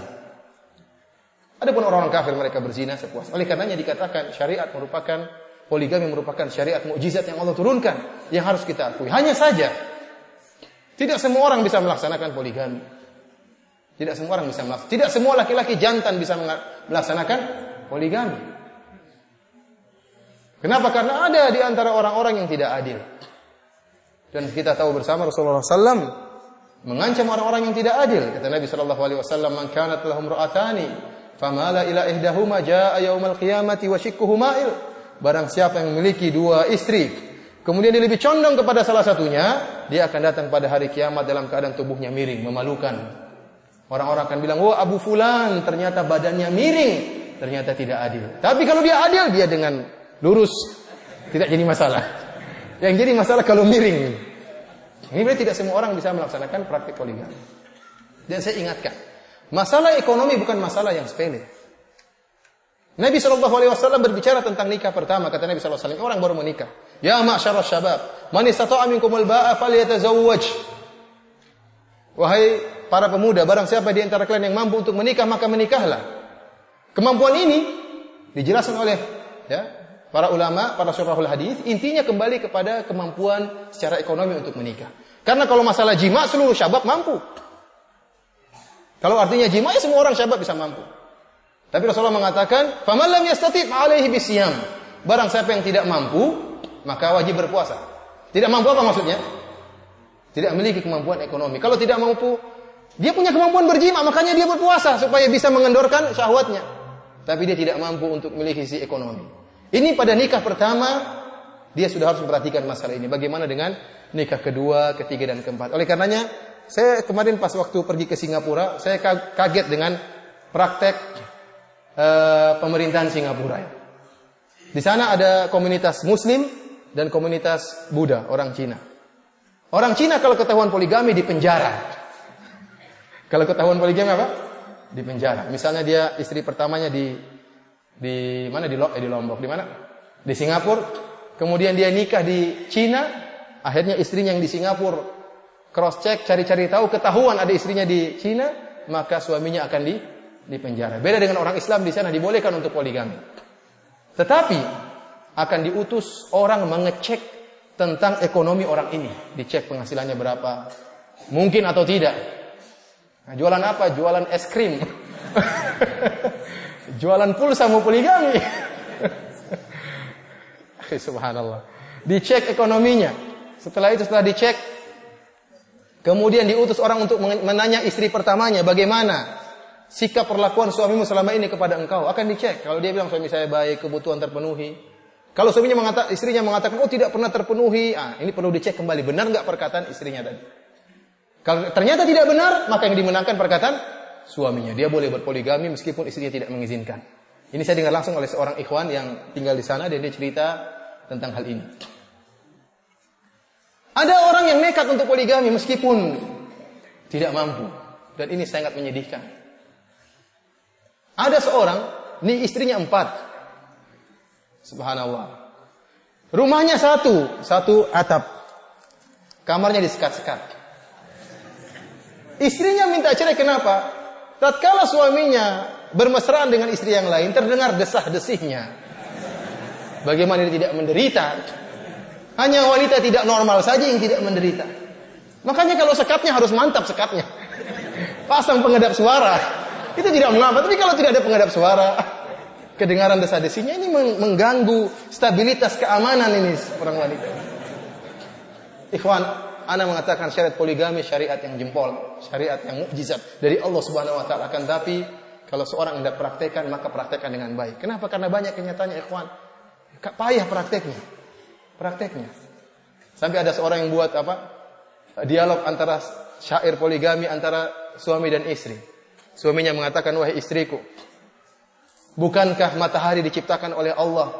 Speaker 2: Adapun orang-orang kafir mereka berzina sepuas. Oleh karenanya dikatakan syariat merupakan, poligami merupakan syariat mukjizat yang Allah turunkan, yang harus kita akui. Hanya saja tidak semua orang bisa melaksanakan poligami. Tidak semua orang bisa melaksanakan. Tidak semua laki-laki jantan bisa melaksanakan poligami. Kenapa? Karena ada di antara orang-orang yang tidak adil. Dan kita tahu bersama Rasulullah SAW mengancam orang-orang yang tidak adil. Kata Nabi SAW, "Man kanat lahum ra'atani, famala ila ihdahuma jaa'a yaumal qiyamati wa shikkuhu ma'il." Barang siapa yang memiliki 2 istri, kemudian dia lebih condong kepada salah satunya, dia akan datang pada hari kiamat dalam keadaan tubuhnya miring, memalukan. Orang-orang akan bilang, "Oh, Abu Fulan ternyata badannya miring." Ternyata tidak adil. Tapi kalau dia adil, dia dengan lurus, tidak jadi masalah. Yang jadi masalah kalau miring. Ini berarti tidak semua orang bisa melaksanakan praktik poligami. Dan saya ingatkan, masalah ekonomi bukan masalah yang sepele. Nabi SAW berbicara tentang nikah pertama. Kata Nabi SAW, orang baru menikah. Ya ma'syarasy syabab, man istata'a minkumul ba'a falyatazawwaj. Wahai para pemuda, barang siapa di antara kalian yang mampu untuk menikah, maka menikahlah. Kemampuan ini dijelaskan oleh, ya, para ulama, para syurahul hadis, intinya kembali kepada kemampuan secara ekonomi untuk menikah. Karena kalau masalah jima, seluruh syabab mampu. Kalau artinya jima, ya semua orang syabab bisa mampu. Tapi Rasulullah mengatakan, "Faman lam yastati' fa'alaihi bisyam." Barang siapa yang tidak mampu, maka wajib berpuasa. Tidak mampu apa maksudnya? Tidak memiliki kemampuan ekonomi. Kalau tidak mampu, dia punya kemampuan berjima, makanya dia berpuasa supaya bisa mengendorkan syahwatnya. Tapi dia tidak mampu untuk memiliki sisi ekonomi. Ini pada nikah pertama, dia sudah harus memperhatikan masalah ini. Bagaimana dengan nikah kedua, ketiga, dan keempat. Oleh karenanya, saya kemarin pas waktu pergi ke Singapura, saya kaget dengan praktek pemerintahan Singapura. Di sana ada komunitas Muslim dan komunitas Buddha, orang Cina. Orang Cina kalau ketahuan poligami di penjara. Kalau ketahuan poligami apa? Di penjara. Misalnya dia istri pertamanya di mana, di Lombok, di mana? Di Singapura. Kemudian dia nikah di Cina, akhirnya istrinya yang di Singapura cross check, cari-cari tahu, ketahuan ada istrinya di Cina, maka suaminya akan di penjara. Beda dengan orang Islam, di sana dibolehkan untuk poligami. Tetapi akan diutus orang mengecek tentang ekonomi orang ini. Dicek penghasilannya berapa. Mungkin atau tidak. Nah, jualan apa? Jualan es krim. Jualan pulsa mau poligami. Subhanallah. Dicek ekonominya. Setelah dicek, kemudian diutus orang untuk menanya istri pertamanya, bagaimana sikap perlakuan suamimu selama ini kepada engkau. Akan dicek. Kalau dia bilang suami saya baik, kebutuhan terpenuhi. Kalau istrinya mengatakan, oh tidak pernah terpenuhi, ini perlu dicek kembali. Benar nggak perkataan istrinya tadi? Kalau ternyata tidak benar, maka yang dimenangkan perkataan suaminya. Dia boleh berpoligami meskipun istrinya tidak mengizinkan. Ini saya dengar langsung oleh seorang ikhwan yang tinggal di sana, dan dia cerita tentang hal ini. Ada orang yang nekat untuk poligami meskipun tidak mampu. Dan ini sangat menyedihkan. Ada seorang, ini istrinya 4. Subhanallah. Rumahnya satu atap. Kamarnya disekat-sekat. Istrinya minta cerai, kenapa? Tatkala suaminya bermesraan dengan istri yang lain, terdengar desah-desihnya. Bagaimana dia tidak menderita? Hanya wanita tidak normal saja yang tidak menderita. Makanya kalau sekatnya harus mantap sekatnya. Pasang pengedap suara. Itu tidak mengapa. Tapi kalau tidak ada pengedap suara, kedengaran desah-desihnya, ini mengganggu stabilitas keamanan ini orang wanita. Ikhwan, ana mengatakan syariat poligami syariat yang jempol, syariat yang mukjizat dari Allah Subhanahu wa taala. Akan tapi kalau seorang hendak praktekkan, maka praktekkan dengan baik. Kenapa? Karena banyak kenyataannya, ikhwan. Payah prakteknya. Sampai ada seorang yang buat dialog antara syair poligami antara suami dan istri. Suaminya mengatakan, wahai istriku, bukankah matahari diciptakan oleh Allah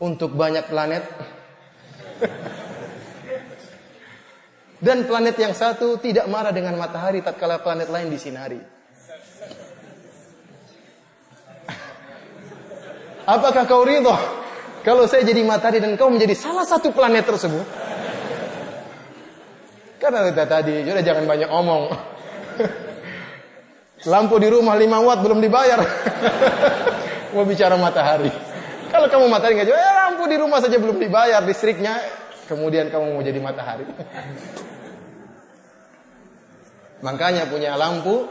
Speaker 2: untuk banyak planet? Dan planet yang satu tidak marah dengan matahari tatkala planet lain disinari. Apakah kau ridho kalau saya jadi matahari dan kau menjadi salah satu planet tersebut? Karena tadi, sudah jangan banyak omong. Lampu di rumah 5 watt belum dibayar. Mau bicara matahari. Kalau kamu matahari nggak jawab, lampu di rumah saja belum dibayar listriknya, kemudian kamu mau jadi matahari. Makanya punya lampu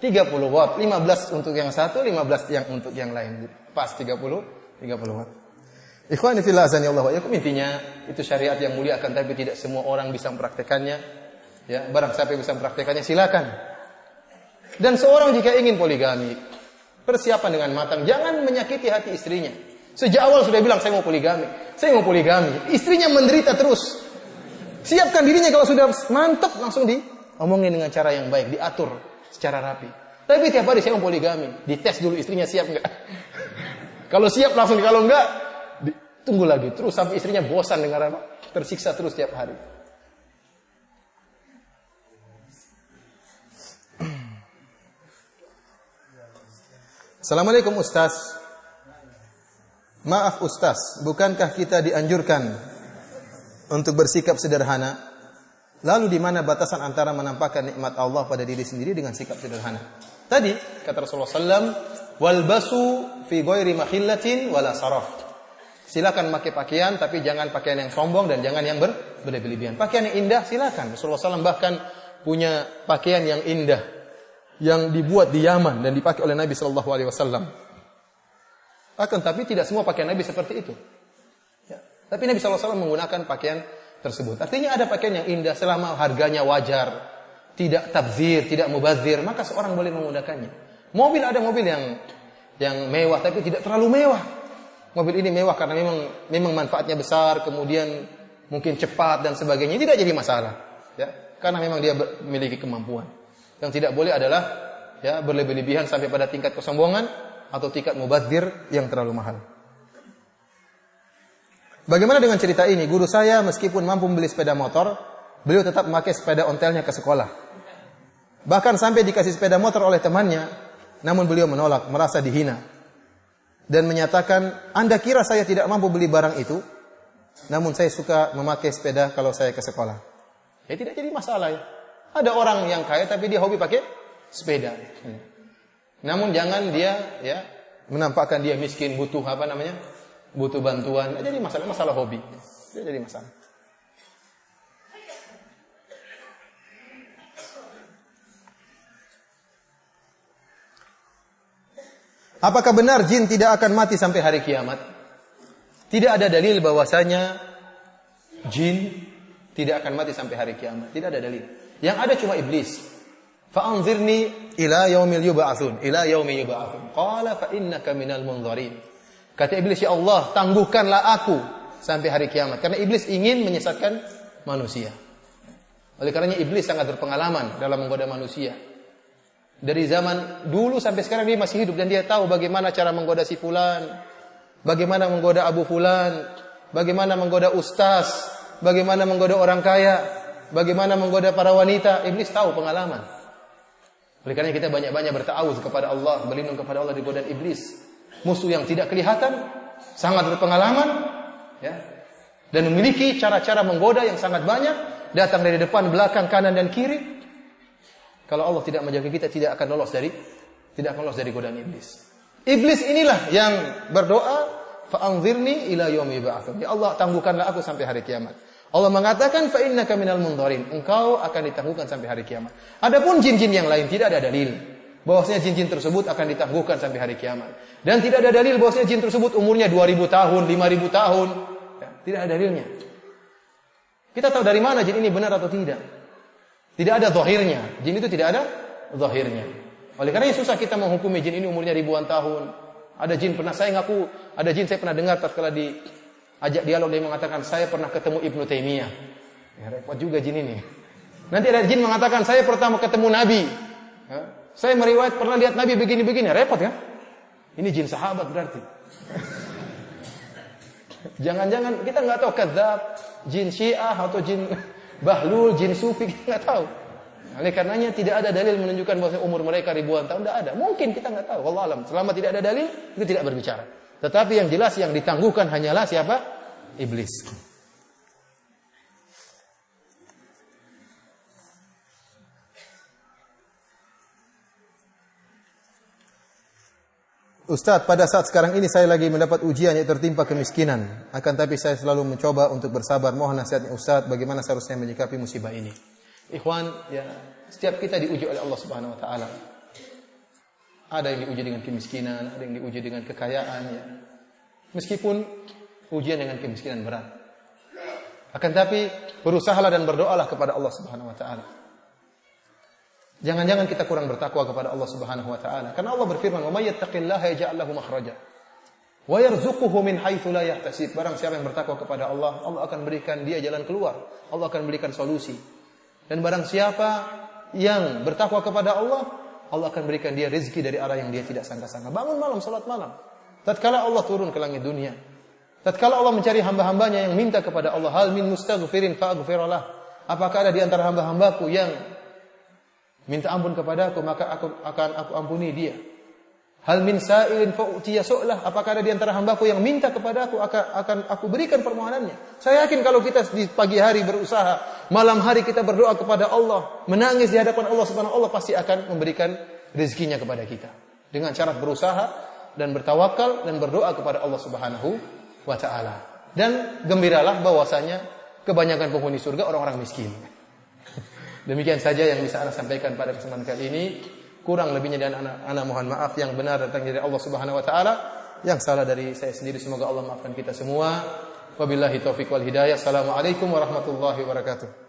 Speaker 2: 30 watt, 15 untuk yang satu, 15 yang untuk yang lain. Pas 30 watt. Ikhwani fillah azani Allah wa iyyakum, intinya itu syariat yang mulia, akan tapi tidak semua orang bisa mempraktekannya. Ya, barang siapa yang bisa mempraktekannya silakan. Dan seorang jika ingin poligami, persiapan dengan matang, jangan menyakiti hati istrinya. Sejak awal sudah bilang saya mau poligami. Istrinya menderita terus. Siapkan dirinya, kalau sudah mantap langsung diomongin dengan cara yang baik, diatur secara rapi. Tapi tiap hari saya mau poligami, dites dulu istrinya siap enggak. Kalau siap langsung, kalau enggak tunggu lagi terus sampai istrinya bosan dengar tersiksa terus tiap hari. Assalamualaikum Ustaz. Maaf Ustaz, bukankah kita dianjurkan untuk bersikap sederhana? Lalu di mana batasan antara menampakkan nikmat Allah pada diri sendiri dengan sikap sederhana? Tadi kata Rasulullah SAW, walbasu fi ghairi makhillatin wala saraf. Silakan pakai pakaian, tapi jangan pakaian yang sombong dan jangan yang berlebihan. Pakaian yang indah silakan. Rasulullah SAW bahkan punya pakaian yang indah yang dibuat di Yaman dan dipakai oleh Nabi Shallallahu Alaihi Wasallam. Akan tapi tidak semua pakaian Nabi seperti itu. Ya. Tapi Nabi Shallallahu Alaihi Wasallam menggunakan pakaian tersebut. Artinya ada pakaian yang indah selama harganya wajar, tidak tabzir, tidak mubazir, maka seorang boleh menggunakannya. Mobil, ada mobil yang mewah tapi tidak terlalu mewah. Mobil ini mewah karena memang manfaatnya besar, kemudian mungkin cepat dan sebagainya, tidak jadi masalah. Ya, karena memang dia memiliki kemampuan. Yang tidak boleh adalah ya berlebihan sampai pada tingkat kesombongan atau tingkat mubazir yang terlalu mahal. Bagaimana dengan cerita ini? Guru saya meskipun mampu membeli sepeda motor, beliau tetap memakai sepeda ontelnya ke sekolah. Bahkan sampai dikasih sepeda motor oleh temannya, namun beliau menolak, merasa dihina. Dan menyatakan, Anda kira saya tidak mampu beli barang itu? Namun saya suka memakai sepeda kalau saya ke sekolah. Ya tidak jadi masalah ya. Ada orang yang kaya tapi dia hobi pakai sepeda. Namun jangan dia ya menampakkan dia miskin, butuh butuh bantuan, jadi masalah hobi. Jadi masalah. Apakah benar jin tidak akan mati sampai hari kiamat? Tidak ada dalil bahwasanya jin tidak akan mati sampai hari kiamat. Tidak ada dalil. Yang ada cuma iblis. Fa'anzirni ila yaumil yub'atsun, ila yaumi yub'atsun. Qala fa innaka minal munzarin. Kata iblis, ya Allah, tangguhkanlah aku sampai hari kiamat. Karena iblis ingin menyesatkan manusia. Oleh karenanya iblis sangat berpengalaman dalam menggoda manusia. Dari zaman dulu sampai sekarang dia masih hidup dan dia tahu bagaimana cara menggoda si fulan, bagaimana menggoda Abu Fulan, bagaimana menggoda ustaz, bagaimana menggoda orang kaya, bagaimana menggoda para wanita. Iblis tahu pengalaman. Oleh karena kita banyak-banyak berta'awudz kepada Allah, berlindung kepada Allah dari godaan iblis. Musuh yang tidak kelihatan, sangat berpengalaman, ya, dan memiliki cara-cara menggoda yang sangat banyak, datang dari depan, belakang, kanan dan kiri. Kalau Allah tidak menjaga kita, tidak akan lolos dari godaan iblis. Iblis inilah yang berdoa, fa'anzirni ila yaumi yub'atsun. Ya Allah, tangguhkanlah aku sampai hari kiamat. Allah mengatakan, fa innaka minal munzarin. Engkau akan ditangguhkan sampai hari kiamat. Adapun jin-jin yang lain tidak ada dalil bahwasanya jin-jin tersebut akan ditangguhkan sampai hari kiamat. Dan tidak ada dalil bahwasanya jin tersebut umurnya 2000 tahun, 5000 tahun. Ya, tidak ada dalilnya. Kita tahu dari mana jin ini benar atau tidak. Tidak ada zahirnya. Jin itu tidak ada zahirnya. Oleh karena susah kita menghukumi jin ini umurnya ribuan tahun. Ada jin saya pernah dengar tatkala diajak dialog dia mengatakan saya pernah ketemu Ibnu Taimiyah. Ya, repot juga jin ini. Nanti ada jin mengatakan saya pertama ketemu Nabi. Ya, saya meriwayat pernah lihat Nabi begini-begini. Repot kan? Ini jin sahabat berarti. Jangan-jangan kita nggak tahu kadzab, jin Syiah atau jin Bahlul, jin Sufi, kita nggak tahu. Oleh karenanya tidak ada dalil menunjukkan bahwa umur mereka ribuan tahun, tidak ada. Mungkin kita nggak tahu. Wallahu alam. Selama tidak ada dalil, itu tidak berbicara. Tetapi yang jelas yang ditangguhkan hanyalah siapa? Iblis. Ustaz, pada saat sekarang ini saya lagi mendapat ujian yang tertimpa kemiskinan. Akan tapi saya selalu mencoba untuk bersabar. Mohon nasihatnya Ustaz, bagaimana seharusnya menyikapi musibah ini. Ikhwan, ya, setiap kita diuji oleh Allah Subhanahu wa taala. Ada yang diuji dengan kemiskinan, ada yang diuji dengan kekayaan, ya. Meskipun ujian dengan kemiskinan berat. Akan tapi berusahalah dan berdoalah kepada Allah Subhanahu wa taala. Jangan-jangan kita kurang bertakwa kepada Allah Subhanahu wa taala. Karena Allah berfirman, "Wa may yattaqillaha yaj'al lahu makhraja wa yarzuquhu min haitsu la yahtasib." Barang siapa yang bertakwa kepada Allah, Allah akan berikan dia jalan keluar. Allah akan berikan solusi. Dan barang siapa yang bertakwa kepada Allah, Allah akan berikan dia rezeki dari arah yang dia tidak sangka-sangka. Bangun malam, salat malam. Tatkala Allah turun ke langit dunia, tatkala Allah mencari hamba-hambanya yang minta kepada Allah, "Hal min mustaghfirin fa'ghfirlah." Apakah ada di antara hamba-hambaku yang minta ampun kepadaku, maka aku ampuni dia. Hal min sa'ilin fa'utiya su'lah. Apakah ada di antara hambaku yang minta kepadaku, akan aku berikan permohonannya. Saya yakin kalau kita di pagi hari berusaha, malam hari kita berdoa kepada Allah, menangis di hadapan Allah Subhanahu wa taala, pasti akan memberikan rezekinya kepada kita. Dengan syarat berusaha dan bertawakal dan berdoa kepada Allah Subhanahu wa taala. Dan gembiralah bahwasanya kebanyakan penghuni surga orang-orang miskin. Demikian saja yang bisa Ana sampaikan pada kesempatan kali ini. Kurang lebihnya dan Ana mohon maaf. Yang benar datang dari Allah Subhanahu wa taala, yang salah dari saya sendiri semoga Allah maafkan kita semua. Wabillahi taufiq wal hidayah. Assalamualaikum warahmatullahi wabarakatuh.